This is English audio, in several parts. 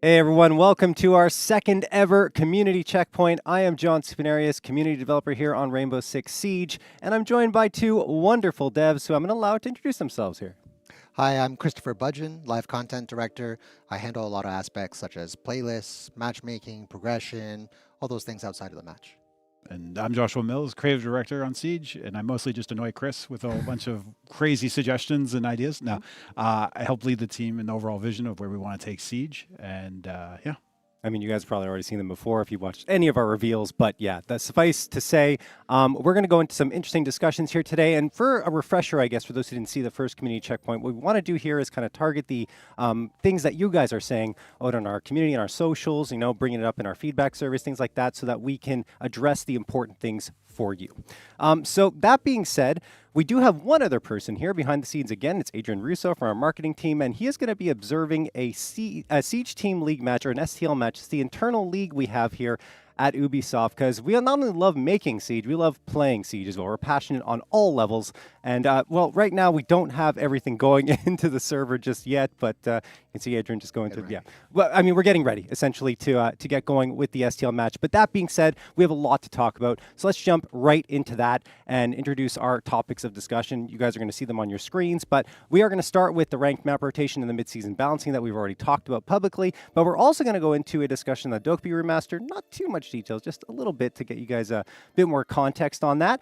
Hey everyone, welcome to our second ever community checkpoint. I am John Supinarius, community developer here on Rainbow Six Siege, and I'm joined by two wonderful devs who I'm going to allow to introduce themselves here. Hi, I'm Christopher Budgeon, live content director. I handle a lot of aspects such as playlists, matchmaking, progression, all those things outside of the match. And I'm Joshua Mills, creative director on Siege, and I mostly just annoy Chris with a whole bunch of crazy suggestions and ideas. Now, I help lead the team in the overall vision of where we want to take Siege, and yeah. I mean, you guys have probably already seen them before if you watched any of our reveals, but yeah, that suffice to say, we're going to go into some interesting discussions here today. And for a refresher, I guess, for those who didn't see the first community checkpoint, what we want to do here is kind of target the things that you guys are saying out on our community and our socials, you know, bringing it up in our feedback surveys, things like that, so that we can address the important things for you. So that being said, we do have one other person here behind the scenes again. It's Adrian Russo from our marketing team, and he is going to be observing a Siege Team League match, or an STL match. It's the internal league we have here at Ubisoft, because we not only love making Siege, we love playing Siege as well. We're passionate on all levels, and well, right now we don't have everything going into the server just yet, but you can see Adrian just going to, yeah. Well, I mean, we're getting ready, essentially, to get going with the STL match. But that being said, we have a lot to talk about, so let's jump right into that and introduce our topics of discussion. You guys are going to see them on your screens, but we are going to start with the ranked map rotation and the mid-season balancing that we've already talked about publicly, but we're also going to go into a discussion of the Dokkaebi remaster, not too much details, just a little bit to get you guys a bit more context on that.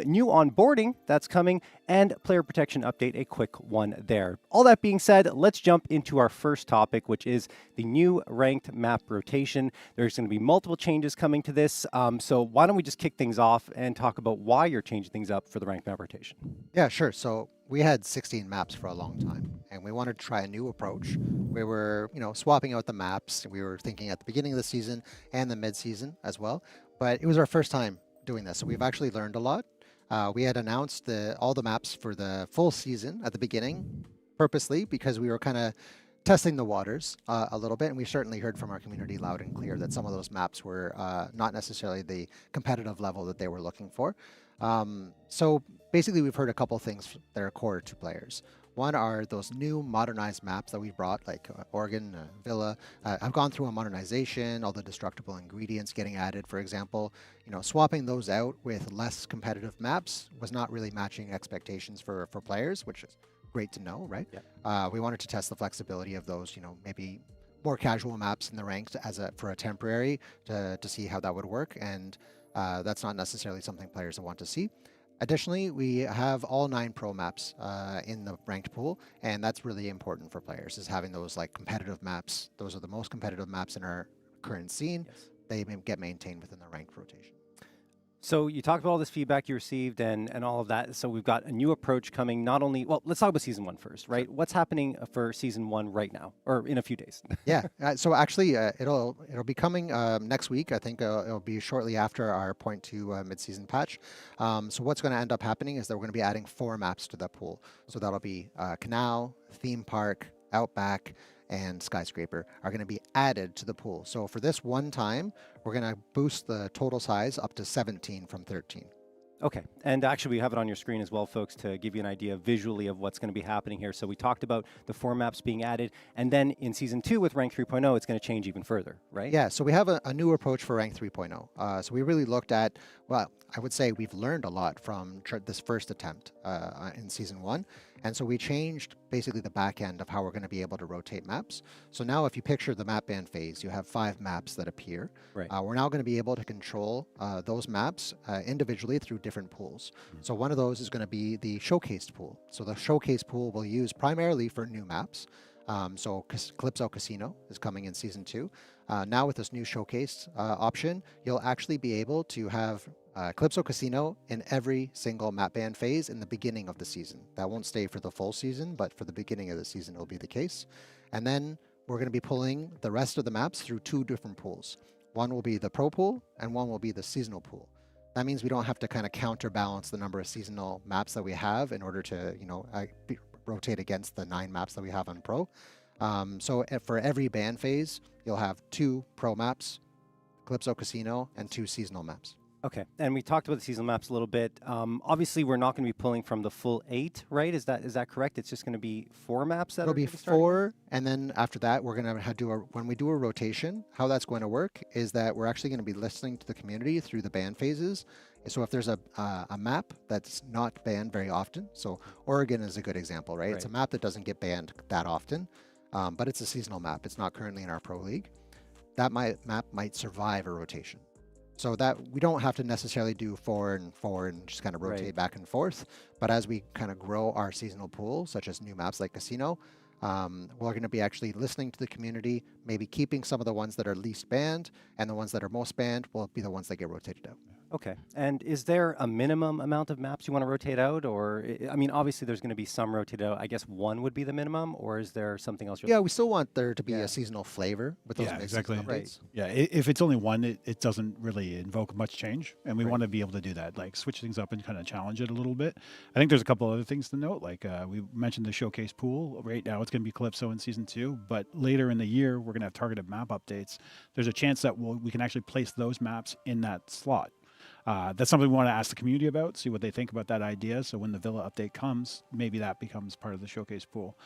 New onboarding that's coming, and player protection update, a quick one there. All that being said, let's jump into our first topic, which is the new ranked map rotation. There's going to be multiple changes coming to this, so why don't we just kick things off and talk about why you're changing things up for the ranked map rotation? Yeah, sure. So we had 16 maps for a long time, and we wanted to try a new approach. We were, swapping out the maps. We were thinking at the beginning of the season and the mid-season as well, but it was our first time doing this, so we've actually learned a lot. We had announced all the maps for the full season at the beginning, purposely, because we were kind of testing the waters a little bit, and we certainly heard from our community loud and clear that some of those maps were not necessarily the competitive level that they were looking for. So basically, we've heard a couple things that are core to players. One are those new modernized maps that we brought, like Oregon, Villa. I've gone through a modernization, all the destructible ingredients getting added, for example. Swapping those out with less competitive maps was not really matching expectations for players, which is great to know, right? Yeah. We wanted to test the flexibility of those, maybe more casual maps in the ranks for a temporary to see how that would work, and that's not necessarily something players want to see. Additionally, we have all 9 pro maps in the ranked pool, and that's really important for players, is having those like competitive maps. Those are the most competitive maps in our current scene. Yes. They get maintained within the ranked rotation. So you talked about all this feedback you received and all of that. So we've got a new approach coming, not only, well, let's talk about season 1 first, right? Sure. What's happening for season 1 right now, or in a few days? Yeah, so actually it'll be coming next week. I think it'll be shortly after our 0.2 mid-season patch. So what's going to end up happening is that we're going to be adding 4 maps to the pool. So that'll be Canal, Theme Park, Outback, and Skyscraper are going to be added to the pool. So for this one time, we're going to boost the total size up to 17 from 13. Okay, and actually we have it on your screen as well, folks, to give you an idea visually of what's going to be happening here. So we talked about the 4 maps being added, and then in Season 2 with Rank 3.0, it's going to change even further, right? Yeah, so we have a new approach for Rank 3.0. So we really looked at, well, I would say we've learned a lot from this first attempt in Season 1. And so we changed basically the back end of how we're going to be able to rotate maps. So now if you picture the map ban phase, you have 5 maps that appear. Right. We're now going to be able to control those maps individually through different pools. Mm-hmm. So one of those is going to be the showcased pool. So the showcase pool we'll use primarily for new maps. So Calypso Casino is coming in Season 2. Now with this new showcase option, you'll actually be able to have Calypso Casino in every single map ban phase in the beginning of the season. That won't stay for the full season, but for the beginning of the season it'll be the case. And then we're going to be pulling the rest of the maps through 2 different pools. One will be the pro pool and one will be the seasonal pool. That means we don't have to kind of counterbalance the number of seasonal maps that we have in order to, rotate against the 9 maps that we have on pro. So for every ban phase, you'll have 2 pro maps, Calypso Casino, and 2 seasonal maps. Okay, and we talked about the seasonal maps a little bit. Obviously, we're not going to be pulling from the full 8, right? Is that correct? It's just going to be 4 maps that It'll are be gonna be starting? 4, and then after that, we're going to do when we do a rotation, how that's going to work is that we're actually going to be listening to the community through the ban phases. So if there's a map that's not banned very often, so Oregon is a good example, right? It's a map that doesn't get banned that often, but it's a seasonal map. It's not currently in our pro league. That map might survive a rotation. So that we don't have to necessarily do 4 and 4 and just kind of rotate back and forth. But as we kind of grow our seasonal pool, such as new maps like Casino, we're going to be actually listening to the community, maybe keeping some of the ones that are least banned, and the ones that are most banned will be the ones that get rotated out. Okay. And is there a minimum amount of maps you want to rotate out? Or, I mean, obviously there's going to be some rotated out. I guess 1 would be the minimum, or is there something else? Yeah, we still want there to be a seasonal flavor with those exactly. updates. Yeah, if it's only 1, it doesn't really invoke much change, and we want to be able to do that, like switch things up and kind of challenge it a little bit. I think there's a couple other things to note, like we mentioned the showcase pool. Right now it's going to be Calypso in Season 2, but later in the year we're going to have targeted map updates. There's a chance that we can actually place those maps in that slot. That's something we want to ask the community about, see what they think about that idea. So when the Villa update comes, maybe that becomes part of the showcase pool.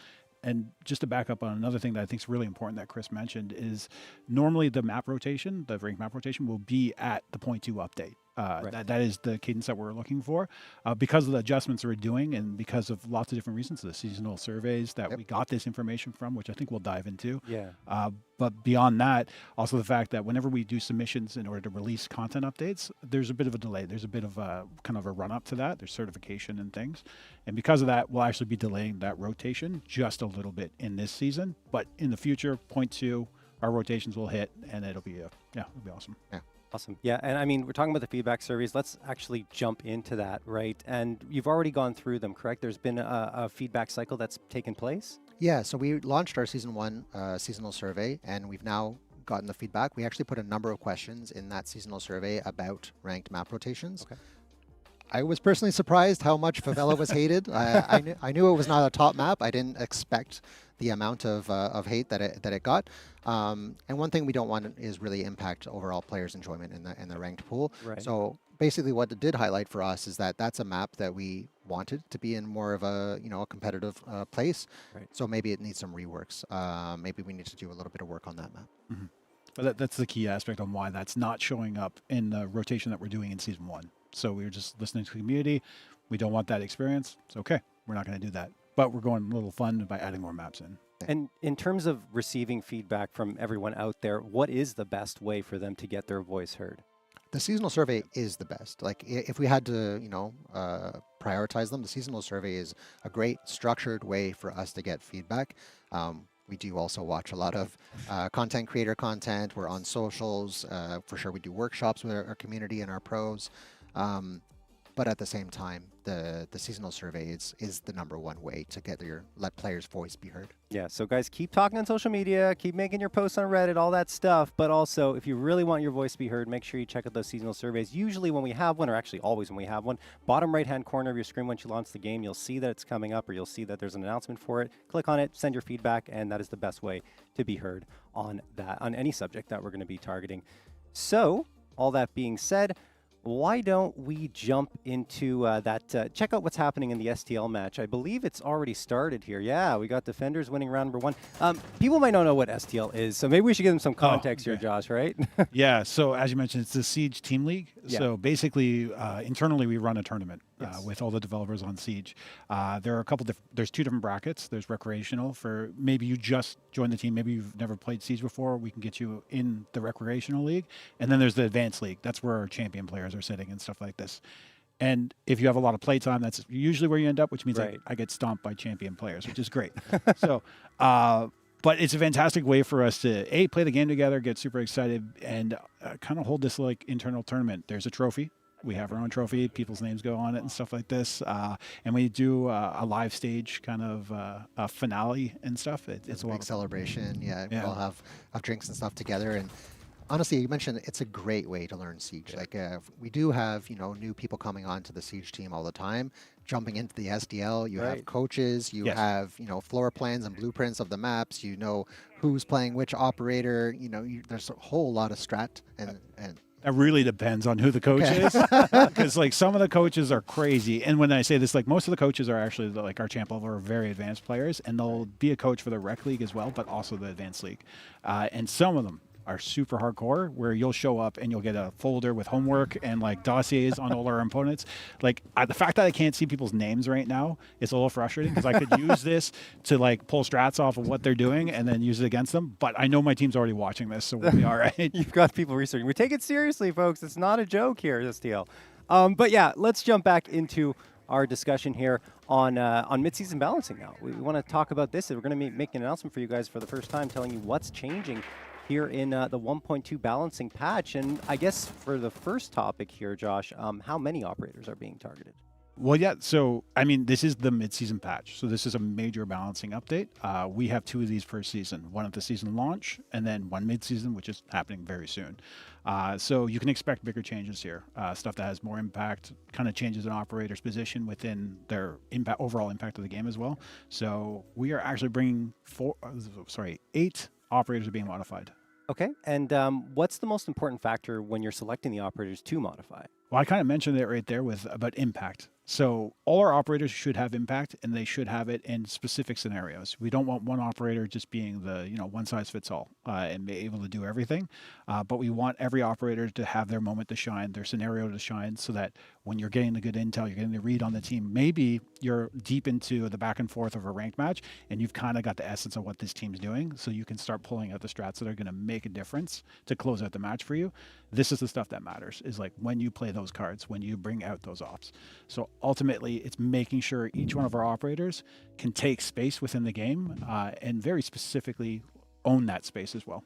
And just to back up on another thing that I think is really important that Chris mentioned is normally the map rotation, the ranked map rotation, will be at the 0.2 update. That is the cadence that we're looking for. Because of the adjustments we're doing and because of lots of different reasons, the seasonal surveys that we got this information from, which I think we'll dive into. Yeah. But beyond that, also the fact that whenever we do submissions in order to release content updates, there's a bit of a delay. There's a bit of a kind of a run up to that. There's certification and things. And because of that, we'll actually be delaying that rotation just a little bit in this season. But in the future, 0.2, our rotations will hit and it'll be awesome. Yeah. Awesome. Yeah, and I mean, we're talking about the feedback surveys. Let's actually jump into that, right? And you've already gone through them, correct? There's been a feedback cycle that's taken place? Yeah, so we launched our Season 1 seasonal survey, and we've now gotten the feedback. We actually put a number of questions in that seasonal survey about ranked map rotations. Okay. I was personally surprised how much Favela was hated. I knew it was not a top map. I didn't expect the amount of hate that it got. And one thing we don't want is really impact overall players' enjoyment in the ranked pool. Right. So basically, what it did highlight for us is that that's a map that we wanted to be in more of a a competitive place. Right. So maybe it needs some reworks. Maybe we need to do a little bit of work on that map. Mm-hmm. But that's the key aspect on why that's not showing up in the rotation that we're doing in Season 1. So we were just listening to the community. We don't want that experience. It's okay. We're not going to do that. But we're going a little fun by adding more maps in. And in terms of receiving feedback from everyone out there, what is the best way for them to get their voice heard? The seasonal survey is the best. Like if we had to, prioritize them, the seasonal survey is a great structured way for us to get feedback. We do also watch a lot of content creator content. We're on socials. For sure, we do workshops with our community and our pros. But at the same time, the seasonal survey is the #1 way to let players' voice be heard. Yeah, so guys, keep talking on social media, keep making your posts on Reddit, all that stuff. But also, if you really want your voice to be heard, make sure you check out those seasonal surveys. Usually when we have one, or actually always when we have one, bottom right-hand corner of your screen once you launch the game, you'll see that it's coming up, or you'll see that there's an announcement for it. Click on it, send your feedback, and that is the best way to be heard on any subject that we're going to be targeting. So, all that being said, why don't we jump into check out what's happening in the STL match. I believe it's already started here. Yeah, we got Defenders winning round #1. People might not know what STL is, so maybe we should give them some context here, Josh, right? Yeah, so as you mentioned, it's the Siege Team League. Yeah. So basically, internally, we run a tournament with all the developers on Siege. There are there's 2 different brackets. There's recreational for maybe you just joined the team, maybe you've never played Siege before. We can get you in the recreational league. And then there's the advanced league. That's where our champion players are sitting and stuff like this. And if you have a lot of play time, that's usually where you end up, which means I get stomped by champion players, which is great. So, but it's a fantastic way for us to play the game together, get super excited, and kind of hold this like internal tournament. There's a trophy. We have our own trophy. People's names go on it and stuff like this. And we do a live stage kind of a finale and stuff. It's a big celebration. Yeah, we all have drinks and stuff together. And honestly, you mentioned it's a great way to learn Siege. Yeah. Like we do have new people coming onto the Siege team all the time, jumping into the SDL. You have coaches. You have floor plans and blueprints of the maps. You know who's playing which operator. There's a whole lot of strat and That really depends on who the coach is, because like some of the coaches are crazy. And when I say this, like most of the coaches are actually like our champ level or very advanced players, and they'll be a coach for the rec league as well, but also the advanced league. And some of them are super hardcore, where you'll show up and you'll get a folder with homework and like dossiers on all our opponents. Like the fact that I can't see people's names right now is a little frustrating, because I could use this to like pull strats off of what they're doing and then use it against them. But I know my team's already watching this, so we'll be all right. You've got people researching. We take it seriously, folks. It's not a joke here, this deal. But yeah, let's jump back into our discussion here on mid-season balancing now. We want to talk about this, and we're going to be making an announcement for you guys for the first time, telling you what's changing here in the 1.2 balancing patch. And I guess for the first topic here, Josh, how many operators are being targeted? Well, yeah. So, I mean, this is the mid-season patch. So this is a major balancing update. We have 2 of these per season, one at the season launch and then one mid-season, which is happening very soon. So you can expect bigger changes here, stuff that has more impact, kind of changes an operator's position within their overall impact of the game as well. So we are actually bringing 8 operators are being modified. Okay. And what's the most important factor when you're selecting the operators to modify? Well, I kind of mentioned it right there about impact. So all our operators should have impact, and they should have it in specific scenarios. We don't want one operator just being the one size fits all and be able to do everything. But we want every operator to have their moment to shine, their scenario to shine, so that when you're getting the good intel, you're getting the read on the team. Maybe you're deep into the back and forth of a ranked match, and you've kind of got the essence of what this team's doing, so you can start pulling out the strats that are going to make a difference to close out the match for you. This is the stuff that matters, is like when you play those cards, when you bring out those ops. So ultimately, it's making sure each one of our operators can take space within the game and very specifically own that space as well.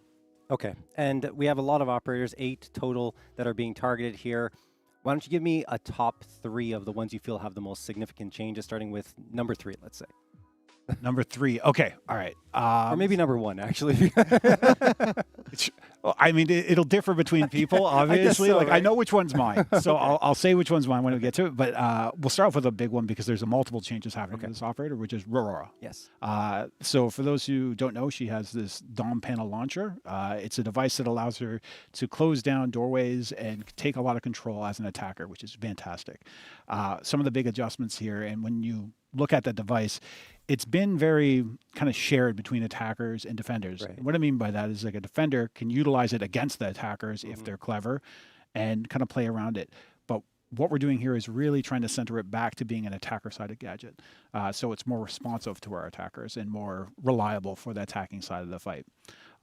Okay. And we have a lot of operators, 8 total, that are being targeted here. Why don't you give me a top 3 of the ones you feel have the most significant changes, starting with number 3, let's say. Number 3. Okay. All right. Or maybe number 1, actually. Well, I mean, it'll differ between people, obviously. so, like, right? I know which one's mine, so I'll say which one's mine when we get to it. But we'll start off with a big one, because there's multiple changes happening to this operator, which is Aurora. Yes. So for those who don't know, she has this DOM panel launcher. It's a device that allows her to close down doorways and take a lot of control as an attacker, which is fantastic. Some of the big adjustments here, and when you look at that device, it's been very kind of shared between attackers and defenders. Right. What I mean by that is, like, a defender can utilize it against the attackers if they're clever and kind of play around it. But what we're doing here is really trying to center it back to being an attacker-sided gadget. So it's more responsive to our attackers and more reliable for the attacking side of the fight.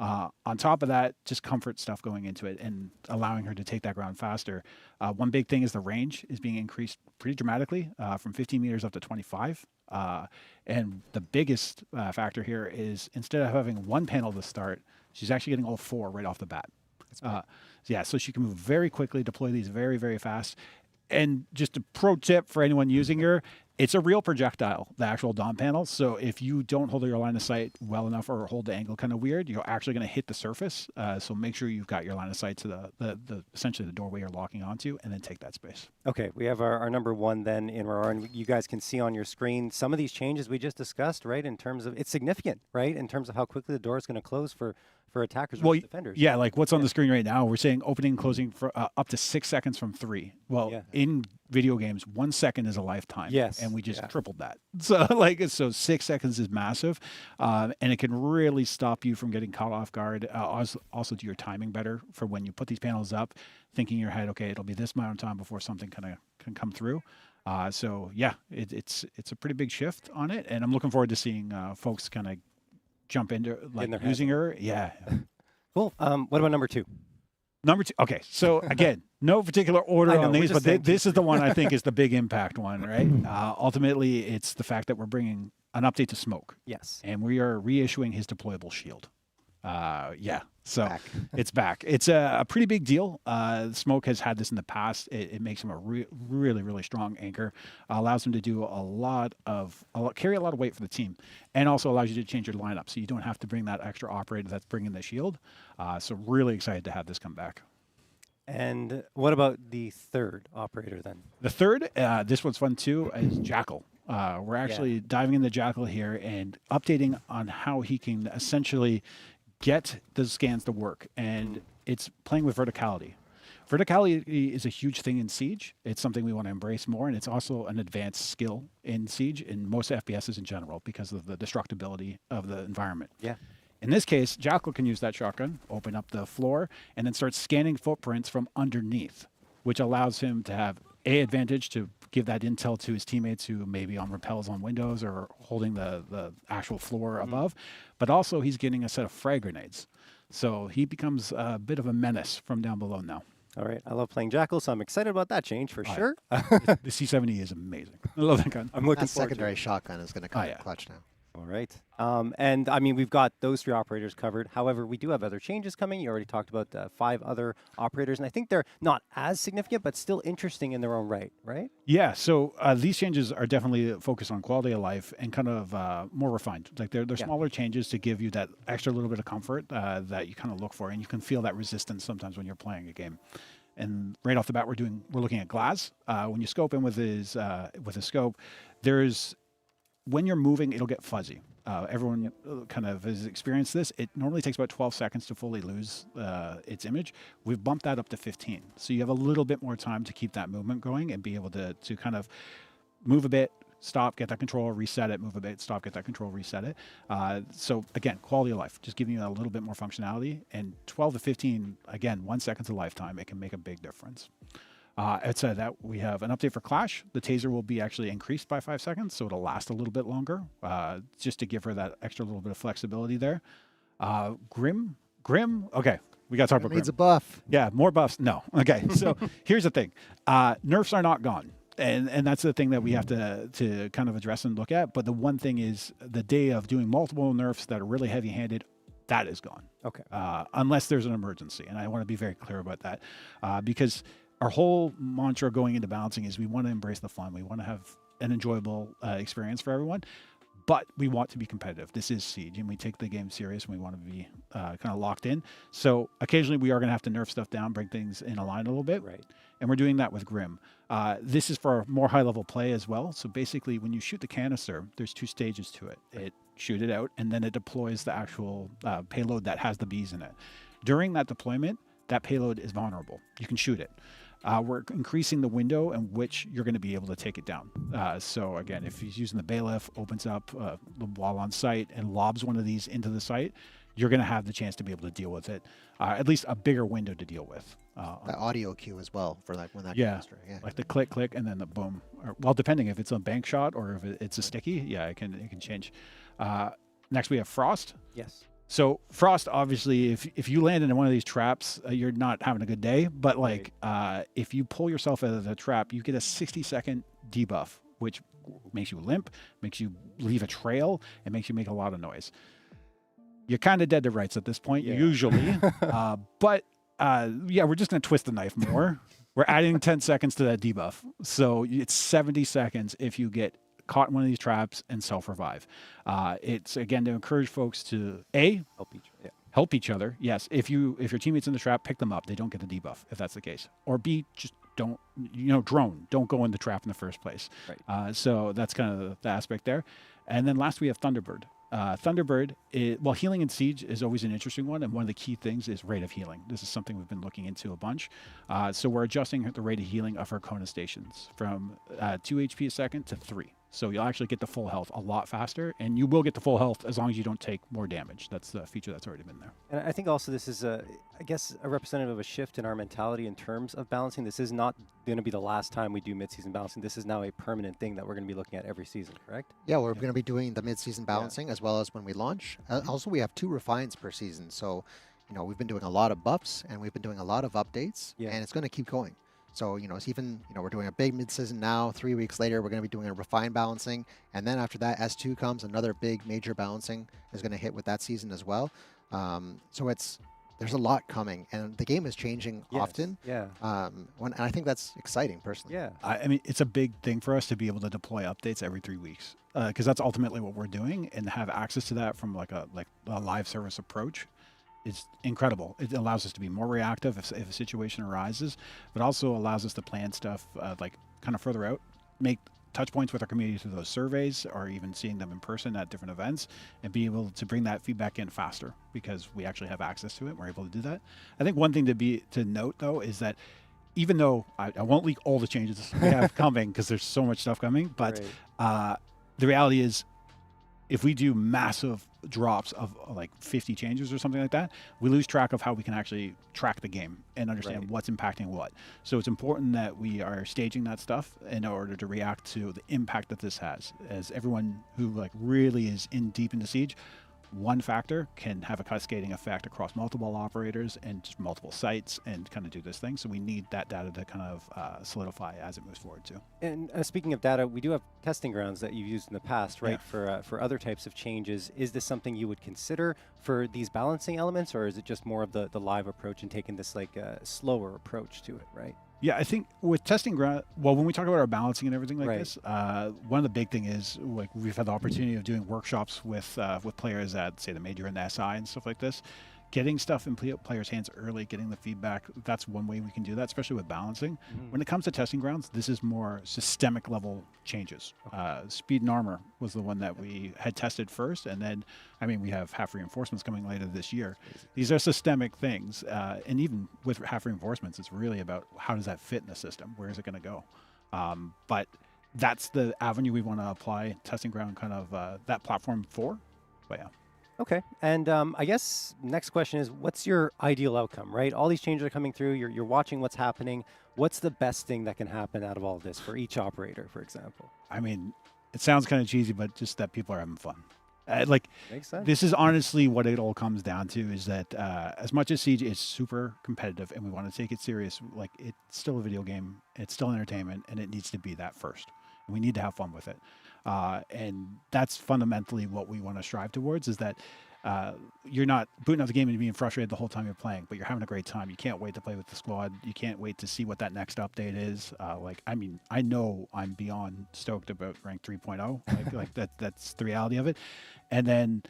On top of that, just comfort stuff going into it and allowing her to take that ground faster. One big thing is the range is being increased pretty dramatically from 15 meters up to 25. And the biggest factor here is, instead of having one panel to start, she's actually getting all 4 right off the bat. Yeah, so she can move very quickly, deploy these very, very fast. And just a pro tip for anyone using her, it's a real projectile, the actual DOM panel. So if you don't hold your line of sight well enough, or hold the angle kind of weird, you're actually going to hit the surface. So make sure you've got your line of sight to the essentially the doorway you're locking onto, and then take that space. Okay, we have our number 1 then in Aurora, and you guys can see on your screen some of these changes we just discussed, right? In terms of, it's significant, right? In terms of how quickly the door is going to close for attackers or defenders. Yeah, like what's on the screen right now, we're saying opening and closing for up to 6 seconds from 3. Well, in video games, 1 second is a lifetime. Yes. And we just tripled that. So 6 seconds is massive. And it can really stop you from getting caught off guard. Also do your timing better for when you put these panels up, thinking in your head, okay, it'll be this amount of time before something kind of can come through. So yeah, it's a pretty big shift on it. And I'm looking forward to seeing folks kind of jump into like using her. Yeah. Cool. What about number 2? Number 2. Okay. So again, no particular order on these, but this is the one I think is the big impact one, right? Ultimately, it's the fact that we're bringing an update to Smoke. Yes. And we are reissuing his deployable shield. So it's back. It's a pretty big deal. Smoke has had this in the past. It makes him a really, really strong anchor. Allows him to do carry a lot of weight for the team, and also allows you to change your lineup, so you don't have to bring that extra operator that's bringing the shield. So really excited to have this come back. And what about the 3rd operator then? The 3rd, this one's fun too, is Jackal. We're actually diving into Jackal here and updating on how he can essentially get the scans to work, and it's playing with verticality. Verticality is a huge thing in Siege. It's something we want to embrace more, and it's also an advanced skill in Siege in most FPSs in general because of the destructibility of the environment. Yeah. In this case, Jackal can use that shotgun, open up the floor, and then start scanning footprints from underneath, which allows him to have advantage to give that intel to his teammates who may be on rappels on windows or holding the actual floor above. But also he's getting a set of frag grenades. So he becomes a bit of a menace from down below now. All right. I love playing Jackal, so I'm excited about that change for sure. The C70 is amazing. I love that gun. I'm looking That forward to secondary it. shotgun is going to come in yeah. clutch now. All right. And I mean, we've got those 3 operators covered. However, we do have other changes coming. You already talked about 5 other operators, and I think they're not as significant, but still interesting in their own right, right? Yeah, so these changes are definitely focused on quality of life and kind of more refined. Like they're smaller changes to give you that extra little bit of comfort that you kind of look for, and you can feel that resistance sometimes when you're playing a game. And right off the bat, we're looking at Glass. When you scope in with his scope, when you're moving, it'll get fuzzy. Everyone kind of has experienced this. It normally takes about 12 seconds to fully lose its image. We've bumped that up to 15. So you have a little bit more time to keep that movement going and be able to kind of move a bit, stop, get that control, reset it, move a bit, stop, get that control, reset it. So again, quality of life, just giving you a little bit more functionality. And 12 to 15, again, 1 second's a lifetime. It can make a big difference. Outside of that, we have an update for Clash. The taser will be actually increased by 5 seconds, so it'll last a little bit longer, just to give her that extra little bit of flexibility there. Grim, okay, we got to talk about Grim. Needs a buff. Yeah, more buffs. No. Okay, so here's the thing. Nerfs are not gone. And that's the thing that we have to kind of address and look at. But the one thing is the day of doing multiple nerfs that are really heavy-handed, that is gone. Okay. Unless there's an emergency. And I want to be very clear about that because our whole mantra going into balancing is we want to embrace the fun. We want to have an enjoyable experience for everyone, but we want to be competitive. This is Siege, and we take the game serious, and we want to be kind of locked in. So occasionally we are going to have to nerf stuff down, bring things in a line a little bit. Right. And we're doing that with Grim. This is for more high-level play as well. So basically, when you shoot the canister, there's 2 stages to it. It shoot it out, and then it deploys the actual payload that has the bees in it. During that deployment, that payload is vulnerable. You can shoot it. We're increasing the window in which you're going to be able to take it down. So again, if he's using the bailiff, opens up the wall on site and lobs one of these into the site, you're going to have the chance to be able to deal with it. At least a bigger window to deal with. The audio cue as well for like when that canister, like the click, click, and then the boom. Well, depending if it's a bank shot or if it's a sticky, it can change. Next, we have Frost. Yes. So Frost, obviously, if you land in one of these traps, you're not having a good day. But like, if you pull yourself out of the trap, you get a 60-second debuff, which makes you limp, makes you leave a trail, and makes you make a lot of noise. You're kind of dead to rights at this point, usually. But we're just going to twist the knife more. We're adding 10 seconds to that debuff. So it's 70 seconds if you get caught in one of these traps and self-revive. It's, again, to encourage folks to, help each other. Yes, if your teammate's in the trap, pick them up. They don't get the debuff, if that's the case. Or B, just don't, drone. Don't go in the trap in the first place. Right. So that's kind of the aspect there. And then last we have Thunderbird. Thunderbird, healing in Siege is always an interesting one, and one of the key things is rate of healing. This is something we've been looking into a bunch. So we're adjusting the rate of healing of her Kona stations from 2 HP a second to 3. So you'll actually get the full health a lot faster, and you will get the full health as long as you don't take more damage. That's the feature that's already been there. And I think also this is, a representative of a shift in our mentality in terms of balancing. This is not going to be the last time we do mid-season balancing. This is now a permanent thing that we're going to be looking at every season, correct? Yeah, we're going to be doing the mid-season balancing as well as when we launch. Also, we have 2 refines per season. So, we've been doing a lot of buffs and we've been doing a lot of updates, and it's going to keep going. So, it's even, we're doing a big mid-season now. 3 weeks later, we're going to be doing a refined balancing. And then after that, S2 comes, another big major balancing is going to hit with that season as well. So there's a lot coming, and the game is changing often. Yeah. And I think that's exciting, personally. Yeah. I mean, it's a big thing for us to be able to deploy updates every 3 weeks, because that's ultimately what we're doing, and have access to that from like a live service approach. It's incredible. It allows us to be more reactive if a situation arises, but also allows us to plan stuff kind of further out, make touch points with our community through those surveys, or even seeing them in person at different events, and be able to bring that feedback in faster because we actually have access to it. We're able to do that. I think one thing to note though is that even though I won't leak all the changes we have coming because there's so much stuff coming, but the reality is, if we do massive drops of like 50 changes or something like that, we lose track of how we can actually track the game and understand what's impacting what. So it's important that we are staging that stuff in order to react to the impact that this has. As everyone who like really is in deep into Siege, one factor can have a cascading effect across multiple operators and just multiple sites and kind of do this thing. So we need that data to kind of solidify as it moves forward too. And speaking of data, we do have testing grounds that you've used in the past, right? For other types of changes. Is this something you would consider for these balancing elements, or is it just more of the live approach and taking this like slower approach to it, right? Yeah, I think with testing ground, well, when we talk about our balancing and everything like this, one of the big thing is like we've had the opportunity of doing workshops with players at say the Major and the SI and stuff like this. Getting stuff in players' hands early, getting the feedback, that's one way we can do that, especially with balancing. When it comes to testing grounds, this is more systemic level changes. Speed and armor was the one that we had tested first, and then, I mean, we have half reinforcements coming later this year. These are systemic things, and even with half reinforcements, it's really about how does that fit in the system? Where is it going to go? But that's the avenue we want to apply testing ground kind of that platform for. But yeah. Okay, and I guess next question is, what's your ideal outcome, right? All these changes are coming through, you're watching what's happening. What's the best thing that can happen out of all this for each operator, for example? I mean, it sounds kind of cheesy, but just that people are having fun. Like, Makes sense. This is honestly what it all comes down to, is that as much as Siege is super competitive and we want to take it serious, like it's still a video game, it's still entertainment, and it needs to be that first. And we need to have fun with it. And that's fundamentally what we want to strive towards, is that you're not booting up the game and being frustrated the whole time you're playing, but you're having a great time. You can't wait to play with the squad. You can't wait to see what that next update is. Like, I mean, I know I'm beyond stoked about rank 3.0. Like that's the reality of it. And then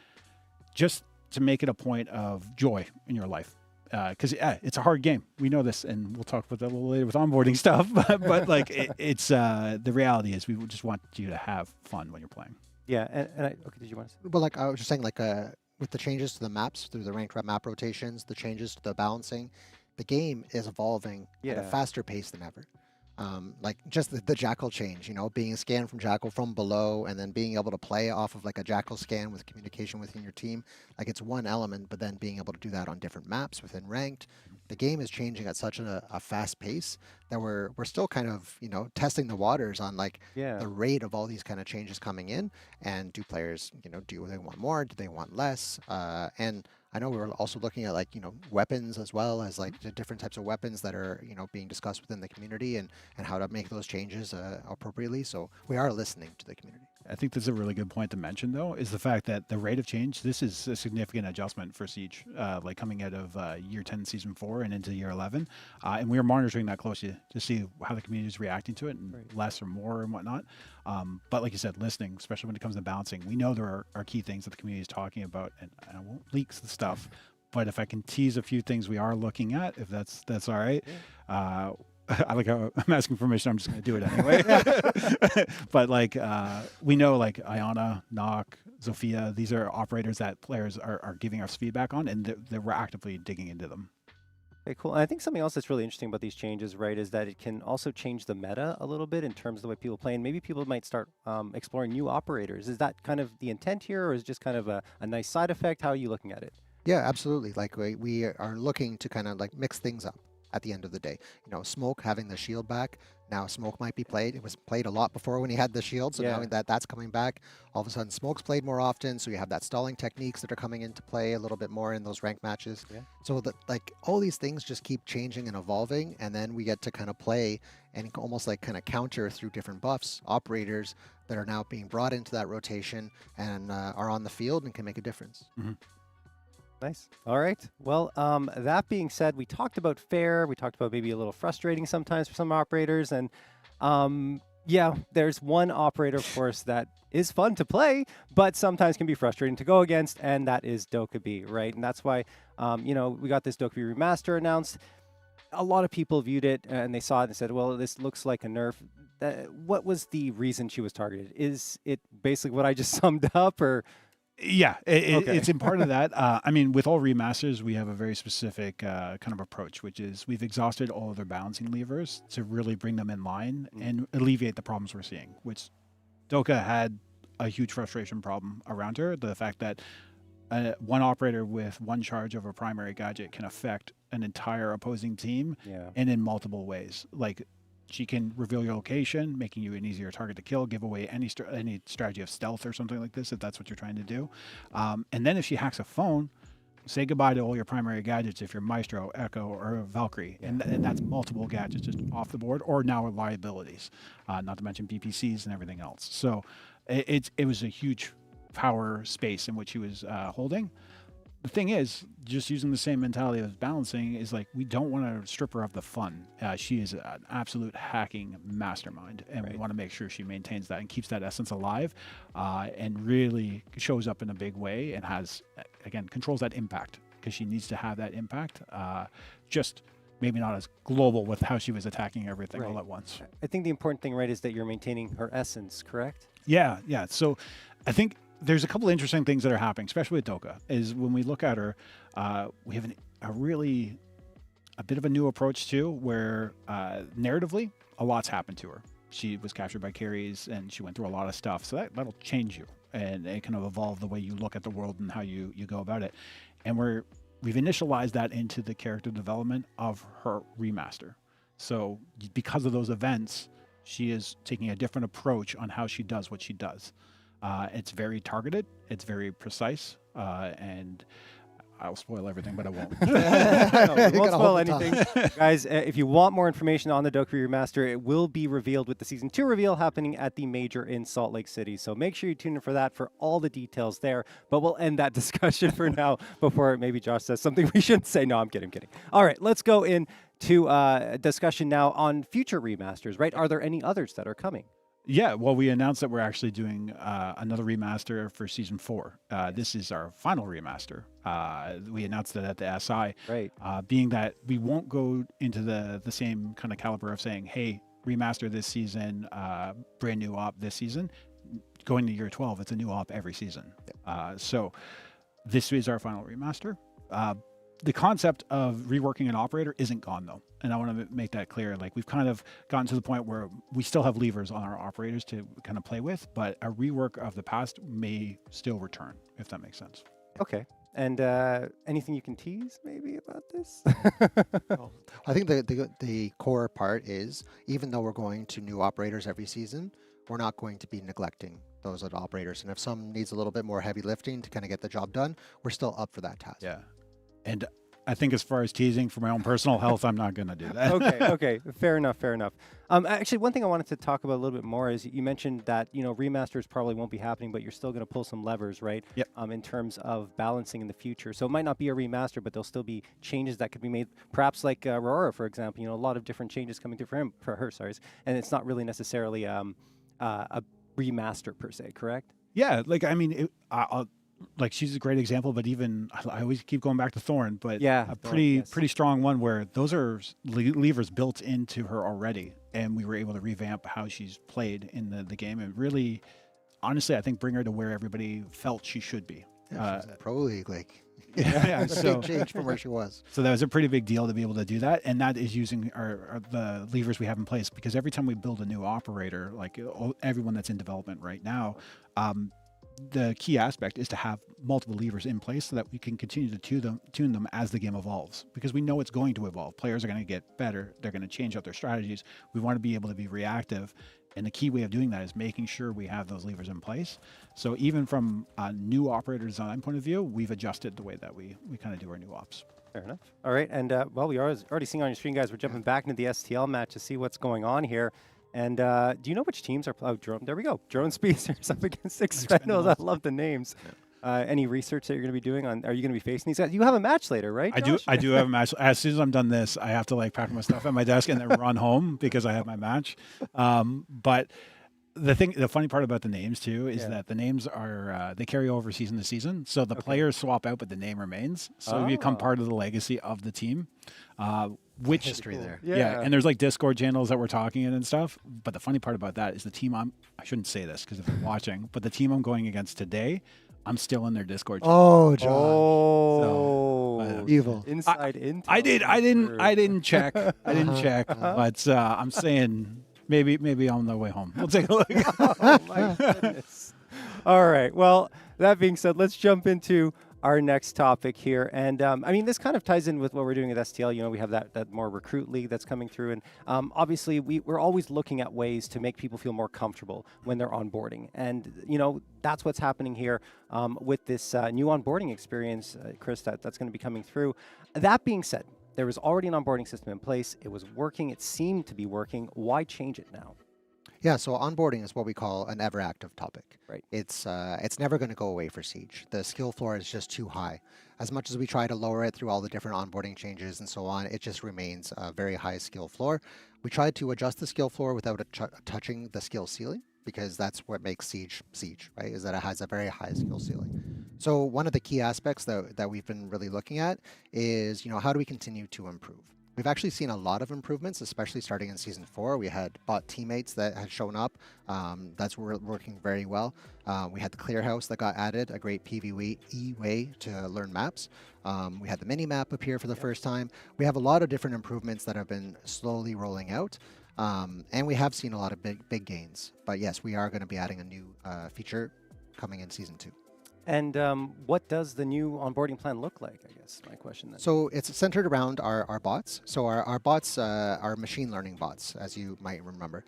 just to make it a point of joy in your life. Because it's a hard game. We know this, and we'll talk about that a little later with onboarding stuff. But like, it's the reality is we just want you to have fun when you're playing. Yeah, and okay, did you want to say? Well, like I was just saying, like with the changes to the maps through the ranked map rotations, the changes to the balancing, the game is evolving at a faster pace than ever. Like just the Jackal change, you know, being scanned from Jackal from below and then being able to play off of like a Jackal scan with communication within your team. Like it's one element, but then being able to do that on different maps within ranked. The game is changing at such a fast pace that we're still kind of, you know, testing the waters on like the rate of all these kind of changes coming in, and do players, you know, do they want more? Do they want less? And I know we're also looking at like, you know, weapons as well as like the different types of weapons that are, you know, being discussed within the community, and how to make those changes appropriately. So we are listening to the community. I think this is a really good point to mention, though, is the fact that the rate of change, this is a significant adjustment for Siege, like coming out of year 10, season 4 and into year 11. And we are monitoring that closely to see how the community is reacting to it, and less or more and whatnot. But like you said, listening, especially when it comes to balancing, we know there are key things that the community is talking about, and I won't leak the stuff, but if I can tease a few things we are looking at, if that's all right. I like how I'm asking permission. I'm just going to do it anyway. But like, we know like Iona, Nock, Zofia, these are operators that players are giving us feedback on, and we're actively digging into them. Okay, cool. And I think something else that's really interesting about these changes, right, is that it can also change the meta a little bit in terms of the way people play. And maybe people might start exploring new operators. Is that kind of the intent here, or is it just kind of a nice side effect? How are you looking at it? Yeah, absolutely. Like we are looking to kind of like mix things up at the end of the day. You know, Smoke having the shield back. Now Smoke might be played. It was played a lot before when he had the shield, so now that's coming back. All of a sudden Smoke's played more often, so you have that stalling techniques that are coming into play a little bit more in those ranked matches. So that like all these things just keep changing and evolving, and then we get to kind of play and almost like kind of counter through different buffs, operators that are now being brought into that rotation and are on the field and can make a difference. Nice. All right. Well, that being said, we talked about fair. We talked about maybe a little frustrating sometimes for some operators. And yeah, there's one operator, of course, that is fun to play, but sometimes can be frustrating to go against, and that is Dokkaebi, right? And that's why, you know, we got this Dokkaebi remaster announced. a lot of people viewed it and they saw it and said, well, this looks like a nerf. What was the reason she was targeted? Is it basically what I just summed up, or? Yeah, Okay. it's in part of that. I mean, with all remasters, we have a very specific kind of approach, which is we've exhausted all of their balancing levers to really bring them in line and alleviate the problems we're seeing, which Dokka had a huge frustration problem around her. The fact that one operator with one charge of a primary gadget can affect an entire opposing team and in multiple ways. Like, she can reveal your location, making you an easier target to kill, give away any strategy of stealth or something like this, if that's what you're trying to do. And then if she hacks a phone, say goodbye to all your primary gadgets if you're Maestro, Echo, or Valkyrie. And that's multiple gadgets just off the board, or now liabilities, not to mention BPCs and everything else. So it was a huge power space in which he was holding. The thing is, just using the same mentality as balancing is like, we don't want to strip her of the fun. She is an absolute hacking mastermind, and we want to make sure she maintains that and keeps that essence alive, and really shows up in a big way and has, again, controls that impact, because she needs to have that impact. Just maybe not as global with how she was attacking everything all at once. I think the important thing, right, is that you're maintaining her essence, correct? Yeah. So I think there's a couple of interesting things that are happening, especially with Dokka, is when we look at her, we have a bit of a new approach too, where narratively, a lot's happened to her. She was captured by Carries and she went through a lot of stuff. So that'll change you, and it kind of evolve the way you look at the world and how you go about it. And we've initialized that into the character development of her remaster. So because of those events, she is taking a different approach on how she does what she does. It's very targeted, it's very precise, and I'll spoil everything, but I won't. No, we won't spoil anything. Guys, if you want more information on the Dokkaebi Remaster, it will be revealed with the Season 2 reveal happening at the Major in Salt Lake City. So make sure you tune in for that for all the details there. But we'll end that discussion for now before maybe Josh says something we shouldn't say. No, I'm kidding. All right, let's go into a discussion now on future remasters, right? Are there any others that are coming? Yeah, well, we announced that we're actually doing another remaster for Season 4. This is our final remaster. We announced it at the SI. Right. Being that we won't go into the same kind of caliber of saying, hey, remaster this season, brand new op this season. Going to year 12, it's a new op every season. So this is our final remaster. The concept of reworking an operator isn't gone, though. And I want to make that clear. Like, we've kind of gotten to the point where we still have levers on our operators to kind of play with, but a rework of the past may still return, if that makes sense. Okay. And anything you can tease maybe about this? I think the core part is, even though we're going to new operators every season, we're not going to be neglecting those other operators. And if some needs a little bit more heavy lifting to kind of get the job done, we're still up for that task. Yeah. And I think as far as teasing for my own personal health, I'm not going to do that. Okay. Fair enough. Actually, one thing I wanted to talk about a little bit more is you mentioned that, remasters probably won't be happening, but you're still going to pull some levers, right? Yep. In terms of balancing in the future. So it might not be a remaster, but there'll still be changes that could be made. Perhaps like Aurora, for example, a lot of different changes coming through for her, and it's not really necessarily a remaster per se, correct? Yeah. Like, I mean, like, she's a great example, but even I always keep going back to Thorn, but a pretty strong one where those are levers built into her already, and we were able to revamp how she's played in the game, and really, honestly, I think bring her to where everybody felt she should be. Yeah, she's Pro League, like so big change from where she was. So that was a pretty big deal to be able to do that, and that is using the levers we have in place, because every time we build a new operator, like everyone that's in development right now, the key aspect is to have multiple levers in place so that we can continue to tune them as the game evolves, because we know it's going to evolve. Players are going to get better. They're going to change up their strategies. We want to be able to be reactive. And the key way of doing that is making sure we have those levers in place. So even from a new operator design point of view, we've adjusted the way that we kind of do our new ops. Fair enough. All right. And we are already seeing on your screen, guys, we're jumping back into the STL match to see what's going on here. And do you know which teams are? Oh, Drone. There we go. Drone Speedsters up against Expendables. I love the names. Any research that you're going to be doing on? Are you going to be facing these guys? You have a match later, right? Josh? I do have a match. As soon as I'm done this, I have to pack my stuff at my desk and then run home because I have my match. But the funny part about the names too is that the names are they carry over season to season. So the players swap out, but the name remains. So we become part of the legacy of the team. which history there. Yeah, and there's like Discord channels that we're talking in and stuff. But the funny part about that is the team I shouldn't say this because if they're watching, but the team I'm going against today, I'm still in their Discord channel. Oh, Josh. Oh, Evil. Inside intel. I didn't check. I didn't check. uh-huh. But I'm saying maybe on the way home. We'll take a look. Oh my goodness. All right. Well, that being said, let's jump into our next topic here. And I mean, this kind of ties in with what we're doing at STL. You know, we have that more recruit league that's coming through. And obviously, we're always looking at ways to make people feel more comfortable when they're onboarding. And, you know, that's what's happening here with this new onboarding experience, Chris, that's going to be coming through. That being said, there was already an onboarding system in place. It was working. It seemed to be working. Why change it now? Yeah, so onboarding is what we call an ever active topic. Right. It's never going to go away for Siege. The skill floor is just too high. As much as we try to lower it through all the different onboarding changes and so on, it just remains a very high skill floor. We tried to adjust the skill floor without touching the skill ceiling, because that's what makes Siege Siege, right? Is that it has a very high skill ceiling. So one of the key aspects that we've been really looking at is, you know, how do we continue to improve? We've actually seen a lot of improvements, especially starting in Season 4. We had bot teammates that had shown up. That's working very well. We had the clear house that got added, a great PvE way to learn maps. We had the mini map appear for the first time. We have a lot of different improvements that have been slowly rolling out. And we have seen a lot of big gains. But yes, we are going to be adding a new feature coming in Season 2. And what does the new onboarding plan look like, I guess, my question then. So it's centered around our bots. So our bots are machine learning bots, as you might remember.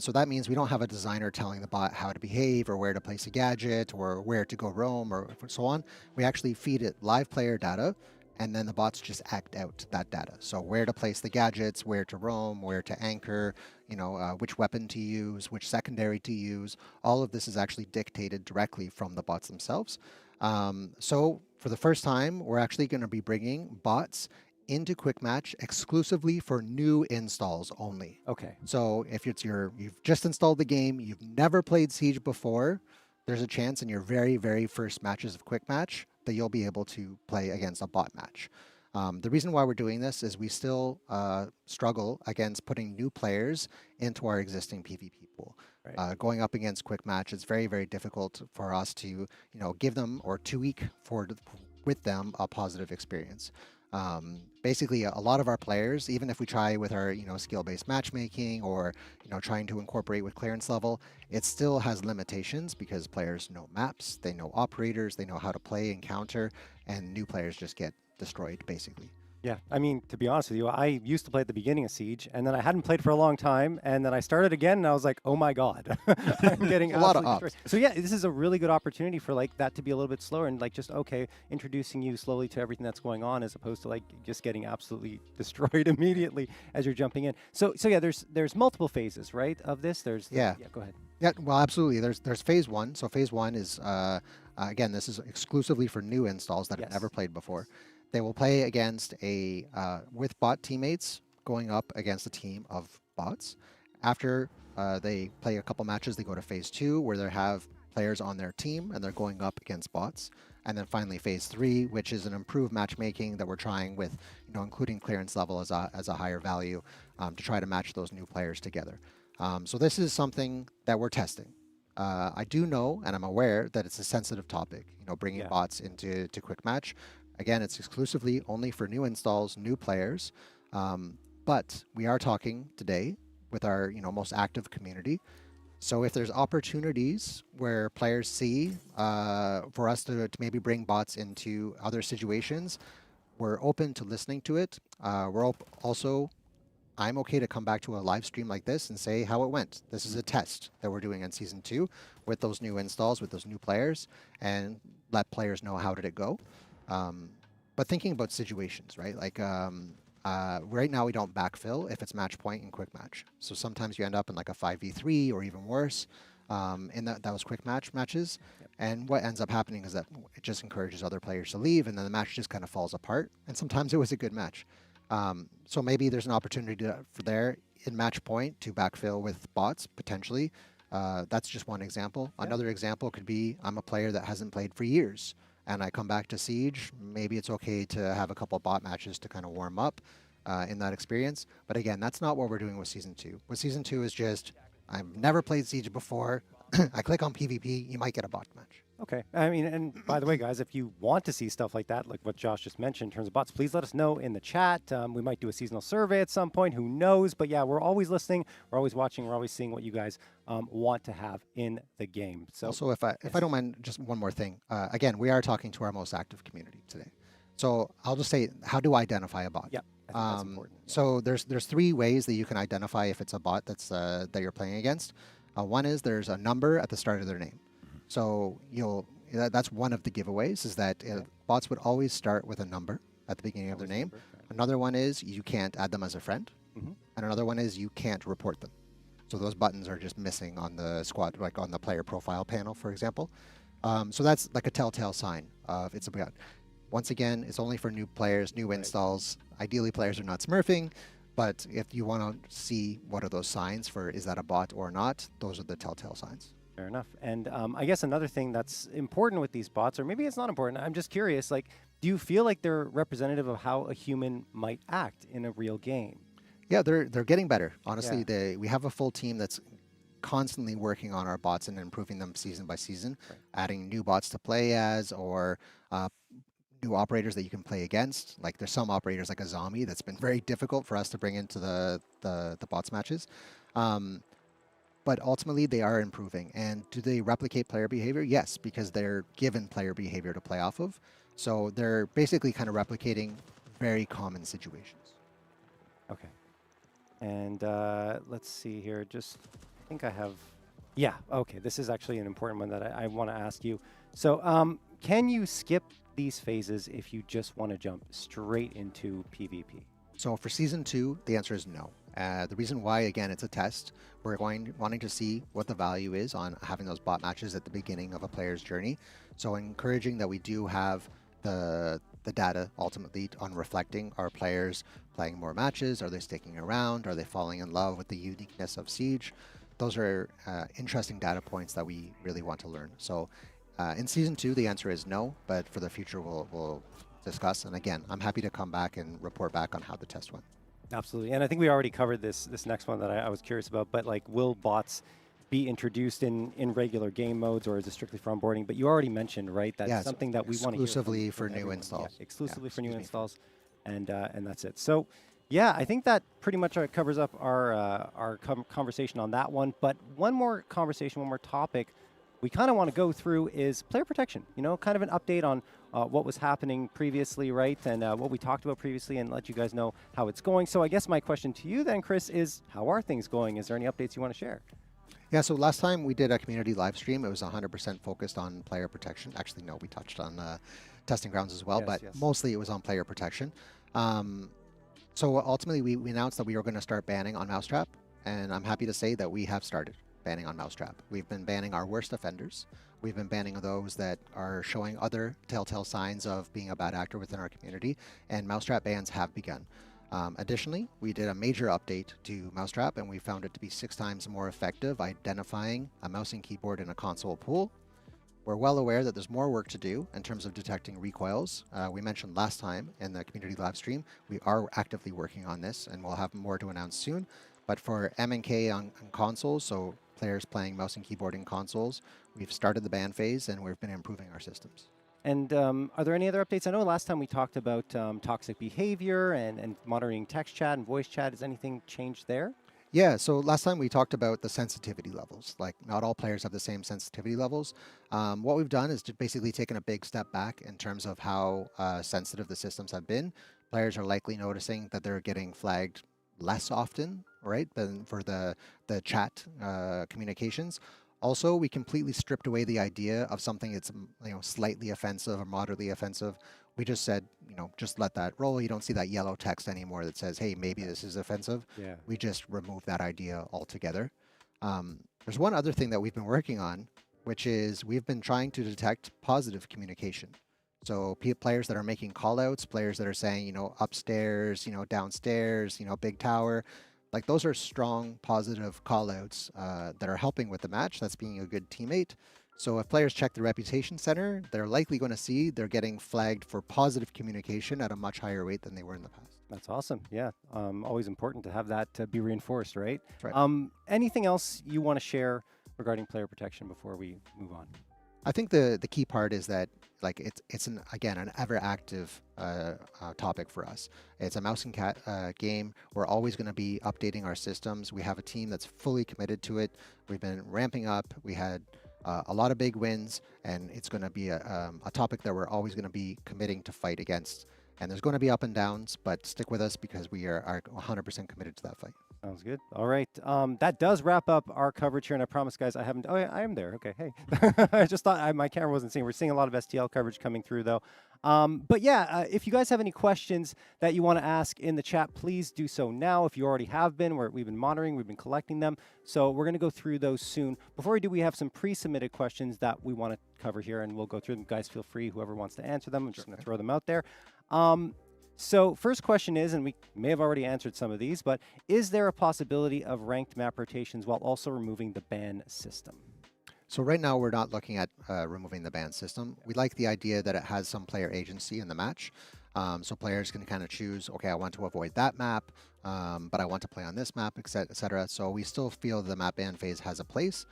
So that means we don't have a designer telling the bot how to behave or where to place a gadget or where to go roam or so on. We actually feed it live player data, and then the bots just act out that data. So where to place the gadgets, where to roam, where to anchor, you know, which weapon to use, which secondary to use. All of this is actually dictated directly from the bots themselves. So for the first time, we're actually going to be bringing bots into Quick Match exclusively for new installs only. Okay. So if you've just installed the game, you've never played Siege before, there's a chance in your very, very first matches of Quick Match that you'll be able to play against a bot match. The reason why we're doing this is we still struggle against putting new players into our existing PvP pool. Right. Going up against Quick Match, it's very, very difficult for us to, you know, give them or tweak with them a positive experience. Basically, a lot of our players, even if we try with our, you know, skill-based matchmaking or, you know, trying to incorporate with clearance level, it still has limitations because players know maps, they know operators, they know how to play and counter, and new players just get destroyed, basically. Yeah, I mean, to be honest with you, I used to play at the beginning of Siege, and then I hadn't played for a long time, and then I started again, and I was like, oh my god, I'm getting a lot of destroyed. So yeah, this is a really good opportunity for like that to be a little bit slower and like just, okay, introducing you slowly to everything that's going on as opposed to like just getting absolutely destroyed immediately as you're jumping in. So yeah, there's multiple phases, right, of this? Yeah, go ahead. Yeah, well, absolutely. There's phase 1. So phase 1 is, again, this is exclusively for new installs that have never played before. They will play against with bot teammates going up against a team of bots. After they play a couple matches, they go to phase 2 where they have players on their team and they're going up against bots. And then finally phase 3, which is an improved matchmaking that we're trying with, you know, including clearance level as a higher value to try to match those new players together. So this is something that we're testing. I do know and I'm aware that it's a sensitive topic, you know, bringing bots into Quick Match. Again, it's exclusively only for new installs, new players, but we are talking today with our, you know, most active community. So if there's opportunities where players see for us to maybe bring bots into other situations, we're open to listening to it. I'm okay to come back to a live stream like this and say how it went. This is a test that we're doing in Season 2 with those new installs, with those new players, and let players know how did it go. But thinking about situations, right? Like right now we don't backfill if it's match point in Quick Match. So sometimes you end up in like a 5v3 or even worse in those Quick matches. Yep. And what ends up happening is that it just encourages other players to leave and then the match just kind of falls apart. And sometimes it was a good match. So maybe there's an opportunity for there in match point to backfill with bots potentially. That's just one example. Yep. Another example could be I'm a player that hasn't played for years and I come back to Siege. Maybe it's okay to have a couple of bot matches to kind of warm up. in that experience. But again, that's not what we're doing with Season 2. With Season 2 is just, I've never played Siege before. I click on PvP, you might get a bot match. Okay. I mean, and by the way, guys, if you want to see stuff like that, like what Josh just mentioned in terms of bots, please let us know in the chat. We might do a seasonal survey at some point. Who knows? But yeah, we're always listening. We're always watching. We're always seeing what you guys want to have in the game. So Also, if I don't mind, just one more thing. Again, we are talking to our most active community today. So I'll just say, how do I identify a bot? yeah, I think that's important. Yeah. So there's 3 ways that you can identify if it's a bot that's that you're playing against. One is there's a number at the start of their name. So that's one of the giveaways, is that bots would always start with a number at the beginning of their name. Another one is you can't add them as a friend. And another one is you can't report them. So those buttons are just missing on the squad, like on the player profile panel, for example. So that's like a telltale sign of it's a bot. Once again, it's only for new players, new installs. Ideally, players are not smurfing. But if you want to see what are those signs for, is that a bot or not, those are the telltale signs. Fair enough. And I guess another thing that's important with these bots, or maybe it's not important, I'm just curious, like, do you feel like they're representative of how a human might act in a real game? Yeah, they're getting better. Honestly, we have a full team that's constantly working on our bots and improving them season by season, adding new bots to play as, or new operators that you can play against. Like there's some operators like a zombie that's been very difficult for us to bring into the bots matches. But ultimately, they are improving. And do they replicate player behavior? Yes, because they're given player behavior to play off of. So they're basically kind of replicating very common situations. Okay. And let's see here. Just, I think I have, yeah, okay. This is actually an important one that I want to ask you. So can you skip these phases if you just want to jump straight into PvP? So for Season 2, the answer is no. The reason why, again, it's a test. We're wanting to see what the value is on having those bot matches at the beginning of a player's journey. So encouraging that we do have the data ultimately on reflecting our players playing more matches. Are they sticking around? Are they falling in love with the uniqueness of Siege? Those are interesting data points that we really want to learn. So in Season 2, the answer is no, but for the future, we'll discuss. And again, I'm happy to come back and report back on how the test went. Absolutely. And I think we already covered this next one that I was curious about, but like, will bots be introduced in regular game modes, or is it strictly for onboarding? But you already mentioned, right, that's something that we want to hear exclusively for new installs. Yeah, exclusively for new installs, and that's it. So, yeah, I think that pretty much covers up our conversation on that one. But one more topic we kind of want to go through is player protection. You know, kind of an update on what was happening previously, right, and what we talked about previously, and let you guys know how it's going. So I guess my question to you then, Chris, is how are things going? Is there any updates you want to share? Yeah, so last time we did a community live stream, it was 100% focused on player protection. Actually, no, we touched on testing grounds as well, but mostly it was on player protection. So ultimately, we announced that we were going to start banning on Mousetrap, and I'm happy to say that we have started banning on Mousetrap. We've been banning our worst offenders. We've been banning those that are showing other telltale signs of being a bad actor within our community, and Mousetrap bans have begun. Additionally, we did a major update to Mousetrap, and we found it to be 6 times more effective identifying a mouse and keyboard in a console pool. We're well aware that there's more work to do in terms of detecting recoils. We mentioned last time in the community live stream, we are actively working on this, and we'll have more to announce soon. But for M&K on consoles, so players playing mouse and keyboard in consoles, we've started the ban phase, and we've been improving our systems. And are there any other updates? I know last time we talked about toxic behavior and monitoring text chat and voice chat. Has anything changed there? Yeah, so last time we talked about the sensitivity levels. Like, not all players have the same sensitivity levels. What we've done is just basically taken a big step back in terms of how sensitive the systems have been. Players are likely noticing that they're getting flagged less often, right, than for the chat communications. Also, we completely stripped away the idea of something that's slightly offensive or moderately offensive. We just said, just let that roll. You don't see that yellow text anymore that says, hey, maybe this is offensive. Yeah. We just removed that idea altogether. There's one other thing that we've been working on, which is we've been trying to detect positive communication. So players that are making callouts, players that are saying, upstairs, downstairs, big tower, like those are strong, positive callouts that are helping with the match. That's being a good teammate. So if players check the reputation center, they're likely going to see they're getting flagged for positive communication at a much higher rate than they were in the past. That's awesome. Yeah, always important to have that be reinforced, right? That's right. Anything else you want to share regarding player protection before we move on? I think the key part is that like it's again an ever active topic for us. It's a mouse and cat game. We're always going to be updating our systems. We have a team that's fully committed to it. We've been ramping up. We had a lot of big wins, and it's going to be a topic that we're always going to be committing to fight against. And there's going to be up and downs, but stick with us because we are 100% committed to that fight. Sounds good. All right. That does wrap up our coverage here. And I promise, guys, I haven't. Oh, yeah, I am there. Okay. Hey, I just thought my camera wasn't seeing. We're seeing a lot of STL coverage coming through, though. But yeah, if you guys have any questions that you want to ask in the chat, please do so now. If you already have been, we've been monitoring, we've been collecting them. So we're going to go through those soon. Before we do, we have some pre-submitted questions that we want to cover here, and we'll go through them. Guys, feel free, whoever wants to answer them. I'm just going to throw them out there. So first question is, and we may have already answered some of these, but is there a possibility of ranked map rotations while also removing the ban system? So right now we're not looking at removing the ban system. We like the idea that it has some player agency in the match. So players can kind of choose, okay, I want to avoid that map, but I want to play on this map, et cetera. So we still feel the map ban phase has a place.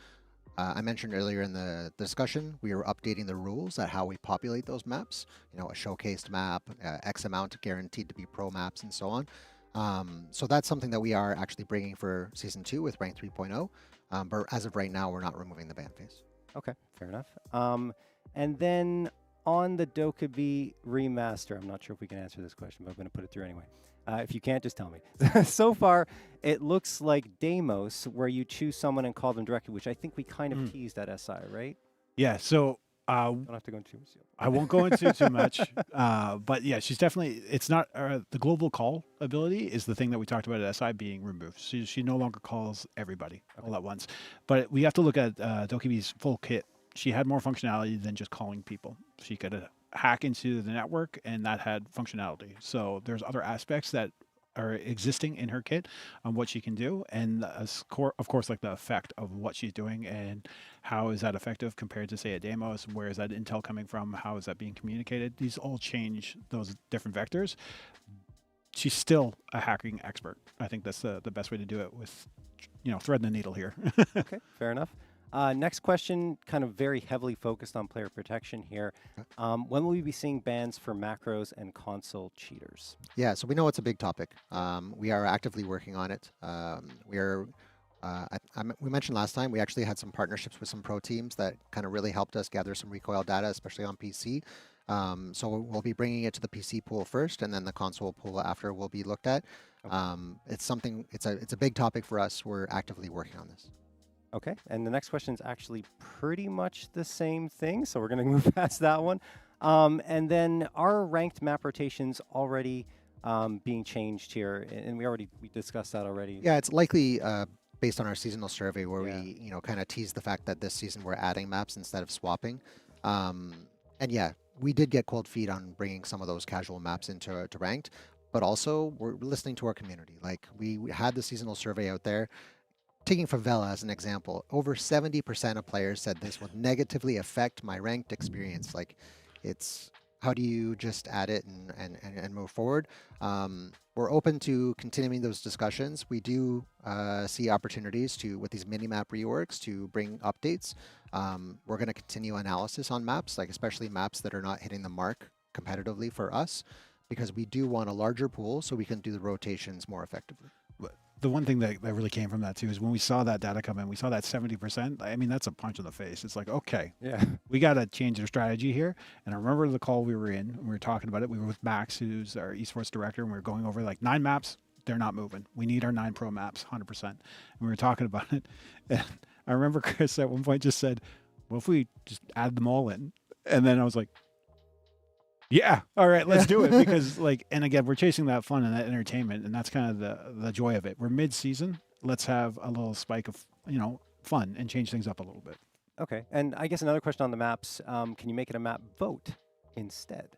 I mentioned earlier in the discussion, we are updating the rules at how we populate those maps. You know, a showcased map, X amount guaranteed to be pro maps, and so on. So that's something that we are actually bringing for Season 2 with Rank 3.0. But as of right now, we're not removing the ban phase. Okay, fair enough. And then on the Dokkaebi remaster, I'm not sure if we can answer this question, but I'm going to put it through anyway. If you can't, just tell me. So far, it looks like Deimos, where you choose someone and call them directly, which I think we kind of teased at SI, right? Yeah, so Don't have to go into too much. I won't go into too much, but yeah, she's definitely, it's not, the global call ability is the thing that we talked about at SI being removed. So she no longer calls everybody all at once. But we have to look at Dokkaebi's full kit. She had more functionality than just calling people. She could hack into the network, and that had functionality. So there's other aspects that are existing in her kit on what she can do, and of course, like the effect of what she's doing and how is that effective compared to, say, a Deimos. Where is that intel coming from? How is that being communicated? These all change those different vectors. She's still a hacking expert. I think that's the best way to do it, with, you know, threading the needle here. Okay, fair enough. Next question, kind of very heavily focused on player protection here. When will we be seeing bans for macros and console cheaters? Yeah, so we know it's a big topic. We are actively working on it. We mentioned last time we actually had some partnerships with some pro teams that kind of really helped us gather some recoil data, especially on PC. So we'll be bringing it to the PC pool first, and then the console pool after will be looked at. Okay. It's a big topic for us. We're actively working on this. Okay, and the next question is actually pretty much the same thing, so we're going to move past that one. And then are ranked map rotations already being changed here? And we discussed that already. Yeah, it's likely based on our seasonal survey where we kind of tease the fact that this season we're adding maps instead of swapping. And yeah, we did get cold feet on bringing some of those casual maps into ranked, but also we're listening to our community. Like we had the seasonal survey out there. Taking Favela as an example, over 70% of players said this would negatively affect my ranked experience. Like, it's how do you just add it and move forward? We're open to continuing those discussions. We do see opportunities with these mini-map reworks to bring updates. We're going to continue analysis on maps, like especially maps that are not hitting the mark competitively for us, because we do want a larger pool so we can do the rotations more effectively. The one thing that really came from that too is when we saw that data come in, we saw that 70%. I mean, that's a punch in the face. It's like, okay, yeah, we got to change our strategy here. And I remember the call we were in, we were talking about it. We were with Max, who's our esports director, and we were going over like 9 maps. They're not moving. We need our 9 pro maps, 100%. And we were talking about it. And I remember Chris at one point just said, well, if we just add them all in? And then I was like, yeah, all right, let's do it. Because like, and again, we're chasing that fun and that entertainment, and that's kind of the joy of it. We're mid-season. Let's have a little spike of, fun and change things up a little bit. Okay, and I guess another question on the maps, can you make it a map vote instead?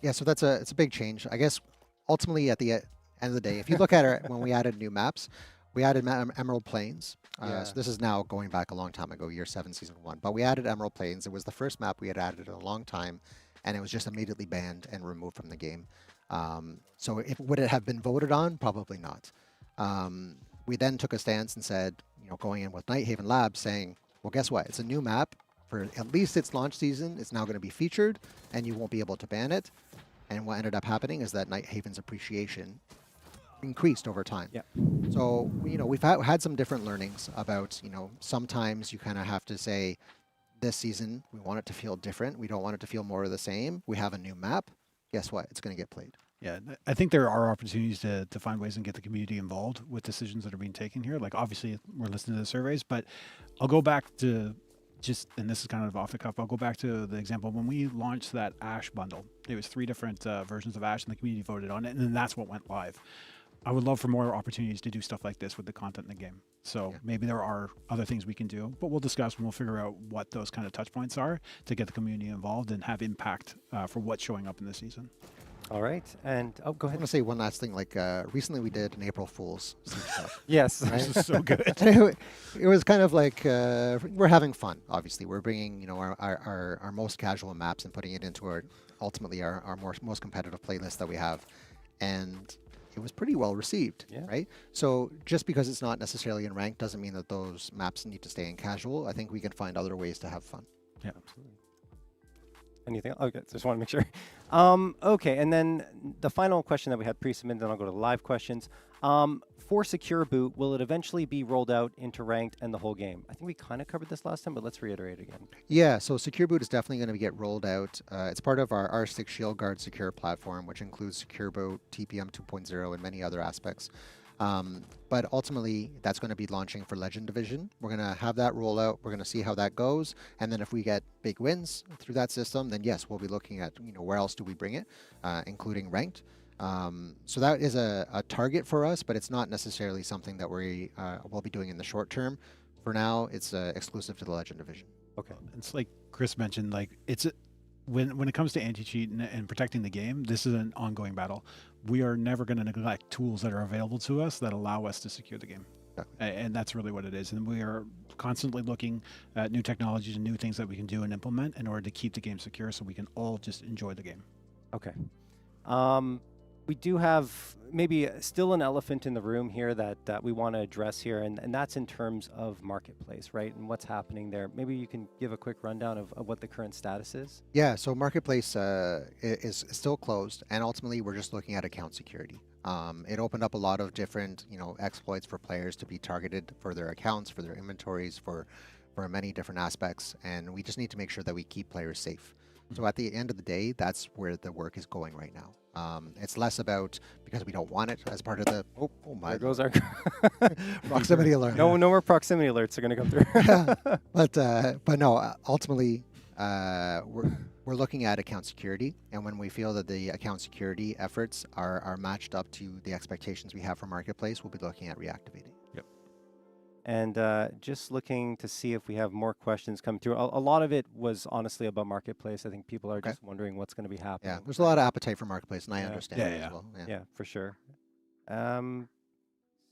Yeah, so it's a big change. I guess ultimately at the end of the day, if you look at it when we added new maps, We added Emerald Plains. Yeah. So this is now going back a long time ago, year 7, season 1. But we added Emerald Plains. It was the first map we had added in a long time, and it was just immediately banned and removed from the game. So would it have been voted on? Probably not. We then took a stance and said, going in with Nighthaven Labs, saying, well, guess what? It's a new map. For at least its launch season, it's now going to be featured, and you won't be able to ban it. And what ended up happening is that Nighthaven's appreciation increased over time. Yeah. So, we've had some different learnings about, sometimes you kind of have to say, this season, we want it to feel different. We don't want it to feel more of the same. We have a new map. Guess what? It's going to get played. Yeah, I think there are opportunities to find ways and get the community involved with decisions that are being taken here. Like, obviously, we're listening to the surveys, but I'll go back to and this is kind of off the cuff, I'll go back to the example when we launched that Ash bundle. There was 3 different versions of Ash, and the community voted on it, and then that's what went live. I would love for more opportunities to do stuff like this with the content in the game. So maybe there are other things we can do, but we'll discuss and we'll figure out what those kind of touch points are to get the community involved and have impact for what's showing up in the season. All right. And go I ahead. want to say one last thing. Like recently, we did an April Fool's stuff. Yes. This is so good. It was kind of like we're having fun. Obviously, we're bringing our most casual maps and putting it into our most competitive playlist that we have, and it was pretty well received. Yeah. Right. So just because it's not necessarily in ranked doesn't mean that those maps need to stay in casual. I think we can find other ways to have fun. Yeah, absolutely. Anything else? Okay, just want to make sure. Okay, and then the final question that we had pre-submitted, then I'll go to the live questions. For Secure Boot, will it eventually be rolled out into ranked and the whole game? I think we kind of covered this last time, but let's reiterate again. Yeah, so Secure Boot is definitely going to get rolled out. It's part of our R6 Shield Guard secure platform, which includes Secure Boot, TPM 2.0, and many other aspects. But ultimately, that's going to be launching for Legend Division. We're going to have that roll out. We're going to see how that goes. And then if we get big wins through that system, then yes, we'll be looking at, where else do we bring it, including ranked. So that is a target for us, but it's not necessarily something that we will be doing in the short term. For now, it's exclusive to the Legend Division. Okay. It's like Chris mentioned, like when it comes to anti-cheat and protecting the game, this is an ongoing battle. We are never going to neglect tools that are available to us that allow us to secure the game. And that's really what it is. And we are constantly looking at new technologies and new things that we can do and implement in order to keep the game secure so we can all just enjoy the game. Okay. We do have maybe still an elephant in the room here that we want to address here, and that's in terms of Marketplace, right? And what's happening there. Maybe you can give a quick rundown of what the current status is. Yeah, so Marketplace is still closed, and ultimately we're just looking at account security. It opened up a lot of different, exploits for players to be targeted for their accounts, for their inventories, for many different aspects, and we just need to make sure that we keep players safe. So at the end of the day, that's where the work is going right now. It's less about because we don't want it as part of the oh my There goes our proximity alert. No more proximity alerts are going to come through. But no, ultimately we're looking at account security, and when we feel that the account security efforts are matched up to the expectations we have for Marketplace, we'll be looking at reactivating. Yep. And just looking to see if we have more questions come through. A lot of it was honestly about Marketplace. I think people are just wondering what's going to be happening. Yeah, there's a lot of appetite for Marketplace, and I understand that Yeah. as well. Yeah, for sure.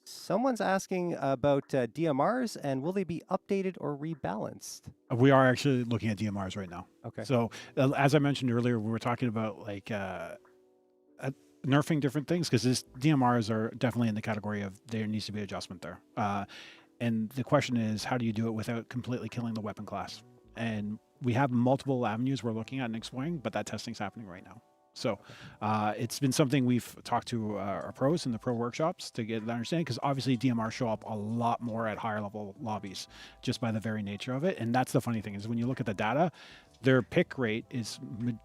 Someone's asking about DMRs, and will they be updated or rebalanced? We are actually looking at DMRs right now. Okay. So as I mentioned earlier, we were talking about like nerfing different things because these DMRs are definitely in the category of there needs to be adjustment there. And the question is, how do you do it without completely killing the weapon class? And we have multiple avenues we're looking at and exploring, but that testing's happening right now. So it's been something we've talked to our pros in the pro workshops to get an understanding, because obviously DMR show up a lot more at higher level lobbies just by the very nature of it. And that's the funny thing is when you look at the data, their pick rate is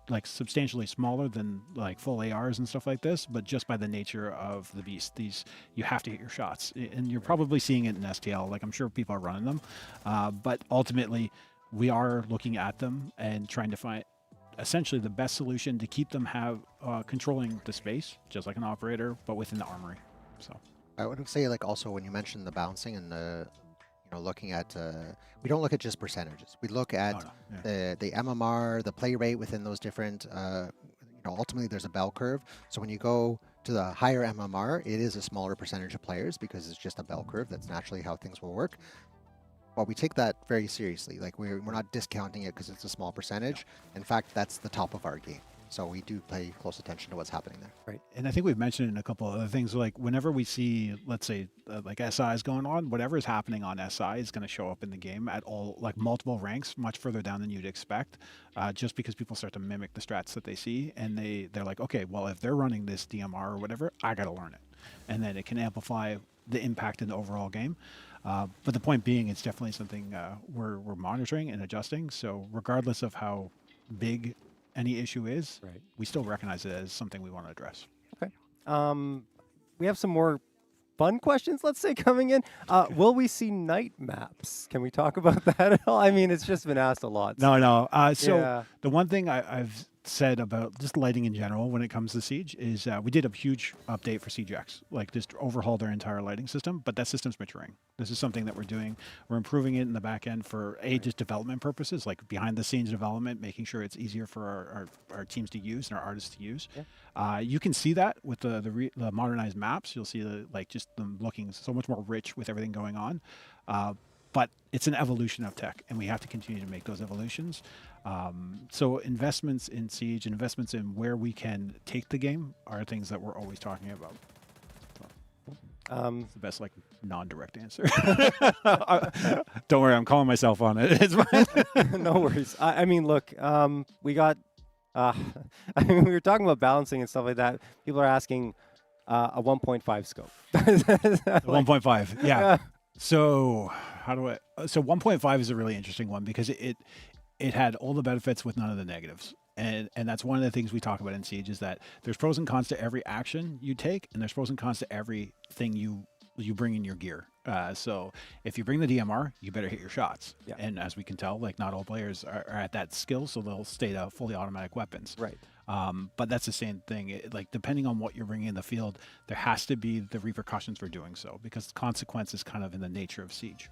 like substantially smaller than like full ARs and stuff like this, but just by the nature of the beast, you have to hit your shots, and you're probably seeing it in STL. Like I'm sure people are running them, but ultimately we are looking at them and trying to find essentially the best solution to keep them controlling the space, just like an operator, but within the armory. So I would say, like, also when you mentioned the bouncing and the, looking at, we don't look at just percentages. We look at the MMR, the play rate within those different, ultimately there's a bell curve. So when you go to the higher MMR, it is a smaller percentage of players because it's just a bell curve. That's naturally how things will work. But we take that very seriously. Like we're not discounting it because it's a small percentage. In fact, that's the top of our game. So we do pay close attention to what's happening there. Right. And I think we've mentioned in a couple of other things, like whenever we see, let's say, like SIs going on, whatever is happening on SI is going to show up in the game at all, like multiple ranks, much further down than you'd expect, just because people start to mimic the strats that they see. And they're like, okay, well, if they're running this DMR or whatever, I got to learn it. And then it can amplify the impact in the overall game. But the point being, it's definitely something we're monitoring and adjusting. So regardless of how big any issue is, we still recognize it as something we want to address. Okay. We have some more fun questions, let's say, coming in. Will we see night maps? Can we talk about that at all? I mean, it's just been asked a lot. No. So the one thing I've said about just lighting in general when it comes to Siege is we did a huge update for Siege X, like just overhauled our entire lighting system, but that system's maturing. This is something that we're doing. We're improving it in the back end for just development purposes, like behind the scenes development, making sure it's easier for our teams to use and our artists to use. You can see that with the modernized maps. You'll see just them looking so much more rich with everything going on. But it's an evolution of tech, and we have to continue to make those evolutions. So investments in Siege, investments in where we can take the game are things that we're always talking about. It's the best non-direct answer. Don't worry, I'm calling myself on it. It's fine. No worries. I mean, look, we got. I mean, we were talking about balancing and stuff like that. People are asking a 1.5 scope. 1.5, yeah. So so 1.5 is a really interesting one because it had all the benefits with none of the negatives. And that's one of the things we talk about in Siege is that there's pros and cons to every action you take, and there's pros and cons to everything you bring in your gear. So if you bring the DMR, you better hit your shots. Yeah. And as we can tell, not all players are at that skill, so they'll stay to fully automatic weapons. Right. But that's the same thing. Depending on what you're bringing in the field, there has to be the repercussions for doing so because the consequence is kind of in the nature of Siege.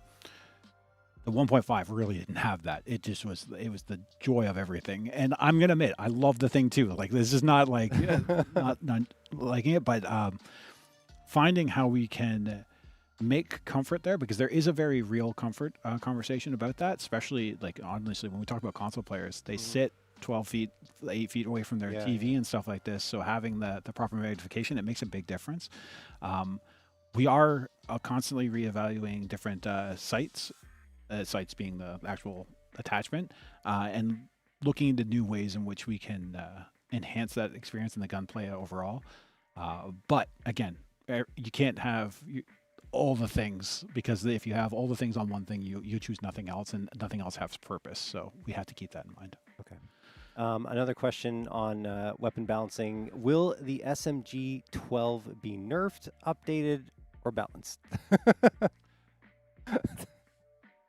The 1.5 really didn't have that. It just was. It was the joy of everything. And I'm gonna admit, I love the thing too. This is not not liking it, but finding how we can make comfort there, because there is a very real comfort conversation about that. Especially honestly, when we talk about console players, they sit 12 feet, 8 feet away from their TV and stuff like this. So having the proper magnification, it makes a big difference. We are constantly reevaluating different sites. Sites being the actual attachment, and looking into new ways in which we can enhance that experience in the gunplay overall. But again, you can't have all the things, because if you have all the things on one thing, you choose nothing else, and nothing else has purpose. So we have to keep that in mind. Okay. Another question on weapon balancing. Will the SMG 12 be nerfed, updated, or balanced?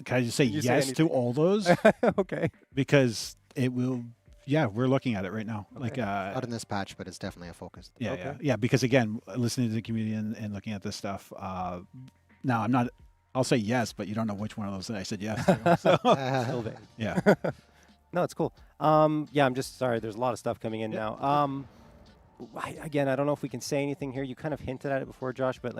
Can I just say yes to all those? Okay. Because it will. Yeah, we're looking at it right now. Okay. Not in this patch, but it's definitely a focus. Yeah. Because again, listening to the community and looking at this stuff. Now I'm not. I'll say yes, but you don't know which one of those that I said yes to. So. Yeah. No, it's cool. Yeah, I'm just sorry. There's a lot of stuff coming in now. Again, I don't know if we can say anything here. You kind of hinted at it before, Josh, but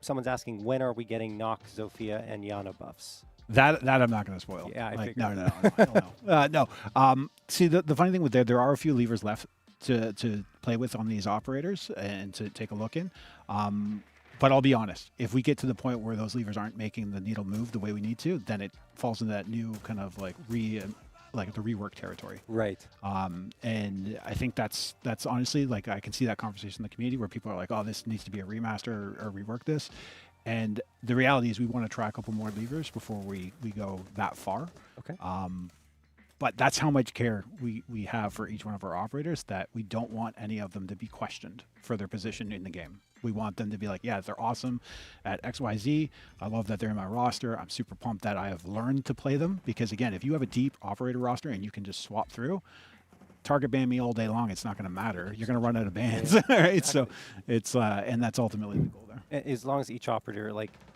someone's asking, when are we getting Nock, Zofia, and Yana buffs? That I'm not going to spoil. Yeah, I figured. No, I don't know. No. See, the funny thing with there are a few levers left to play with on these operators and to take a look in. But I'll be honest, if we get to the point where those levers aren't making the needle move the way we need to, then it falls into that new kind of the rework territory. Right. And I think that's honestly, I can see that conversation in the community where people are like, oh, this needs to be a remaster or rework this. And the reality is we want to try a couple more levers before we go that far. Okay. But that's how much care we have for each one of our operators, that we don't want any of them to be questioned for their position in the game. We want them to be like, yeah, they're awesome at XYZ. I love that they're in my roster. I'm super pumped that I have learned to play them. Because again, if you have a deep operator roster and you can just swap through, target ban me all day long, it's not going to matter. You're going to run out of bans, right? Exactly. So it's and that's ultimately the goal there. As long as each operator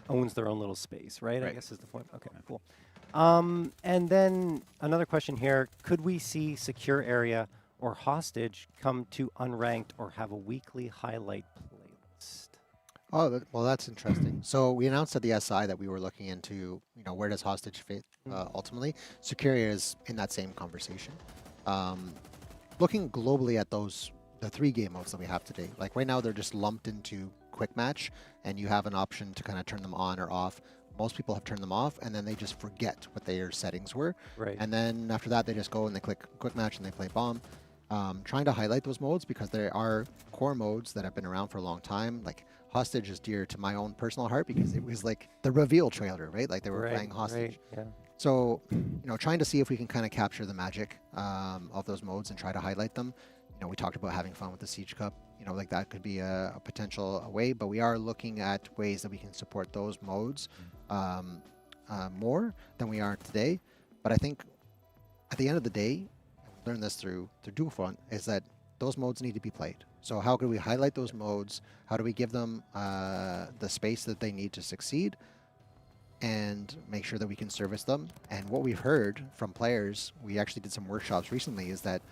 owns their own little space, right? I guess is the point. Okay, cool. And then another question here: could we see secure area or hostage come to unranked or have a weekly highlight playlist? Oh, well, that's interesting. So we announced at the SI that we were looking into, where does hostage fit ultimately? Securia is in that same conversation. Looking globally at the 3 game modes that we have today, like right now they're just lumped into quick match, and you have an option to kind of turn them on or off. Most people have turned them off, and then they just forget what their settings were. Right. And then after that, they just go and they click quick match and they play bomb. Trying to highlight those modes because there are core modes that have been around for a long time. Like Hostage is dear to my own personal heart because it was like the reveal trailer, right? Like they were playing Hostage. Right, yeah. So, trying to see if we can kind of capture the magic of those modes and try to highlight them. We talked about having fun with the Siege Cup. Like that could be a potential way, but we are looking at ways that we can support those modes more than we are today. But I think at the end of the day, learn this through Dualfront, is that those modes need to be played. So how can we highlight those modes? How do we give them the space that they need to succeed and make sure that we can service them? And what we've heard from players, we actually did some workshops recently, is that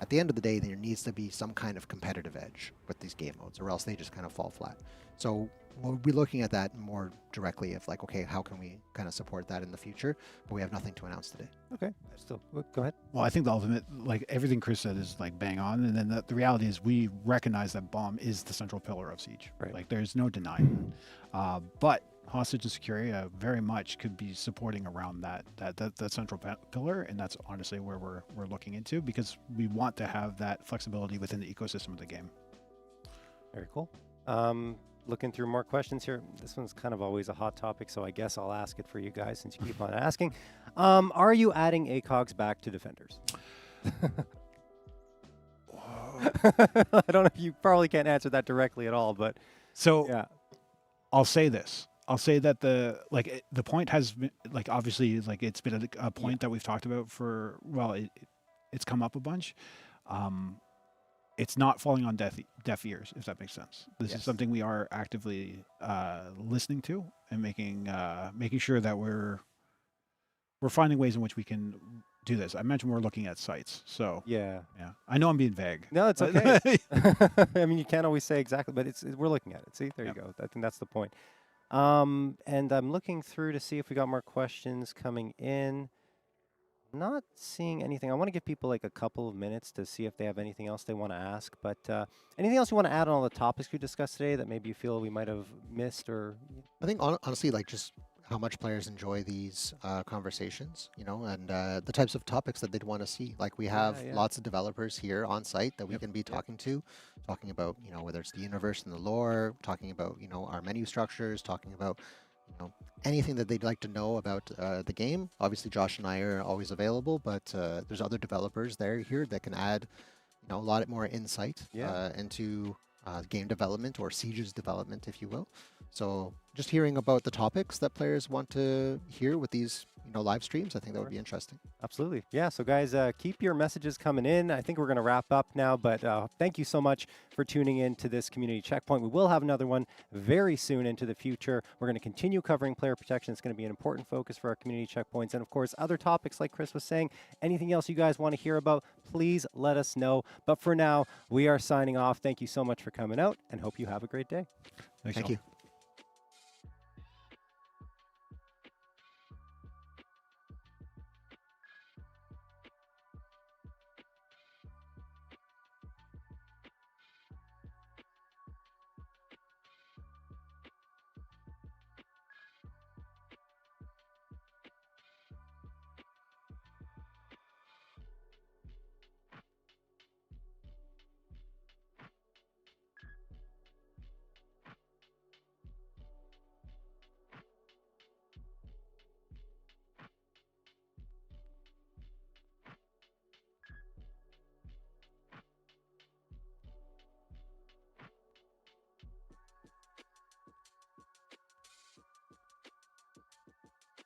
at the end of the day, there needs to be some kind of competitive edge with these game modes, or else they just kind of fall flat. So we'll be looking at that more directly of like, okay, how can we kind of support that in the future? But we have nothing to announce today. Okay, still, go ahead. Well, I think the ultimate, like everything Chris said is like bang on. And then the reality is we recognize that bomb is the central pillar of Siege. Right. Like there's no denying that. But Hostage and Securia very much could be supporting around that central pillar. And that's honestly where we're looking into, because we want to have that flexibility within the ecosystem of the game. Very cool. Looking through more questions here. This one's kind of always a hot topic, so I guess I'll ask it for you guys since you keep on asking. Are you adding ACOGs back to Defenders? I don't know if you probably can't answer that directly at all, but so yeah. I'll say this. I'll say that the point has been, like, obviously, like it's been a point that we've talked about for, well, it's come up a bunch. It's not falling on deaf ears, if that makes sense. This is something we are actively listening to and making sure that we're finding ways in which we can do this. I mentioned we're looking at sites, so yeah. I know I'm being vague. No, it's okay. I mean, you can't always say exactly, but we're looking at it. See, there you go. I think that's the point. And I'm looking through to see if we got more questions coming in. Not seeing anything. I want to give people like a couple of minutes to see if they have anything else they want to ask. But anything else you want to add on all the topics we discussed today that maybe you feel we might have missed? Or I think honestly, like just how much players enjoy these conversations, and the types of topics that they'd want to see. Like we have lots of developers here on site that we can be talking about, whether it's the universe and the lore, talking about, our menu structures, talking about, anything that they'd like to know about the game. Obviously, Josh and I are always available, but there's other developers here that can add, a lot more insight into game development or Siege's development, if you will. So just hearing about the topics that players want to hear with these, live streams, I think that would be interesting. Absolutely. Yeah. So guys, keep your messages coming in. I think we're going to wrap up now, but thank you so much for tuning in to this community checkpoint. We will have another one very soon into the future. We're going to continue covering player protection. It's going to be an important focus for our community checkpoints. And of course, other topics like Chris was saying, anything else you guys want to hear about, please let us know. But for now, we are signing off. Thank you so much for coming out and hope you have a great day. Thanks, Thank you.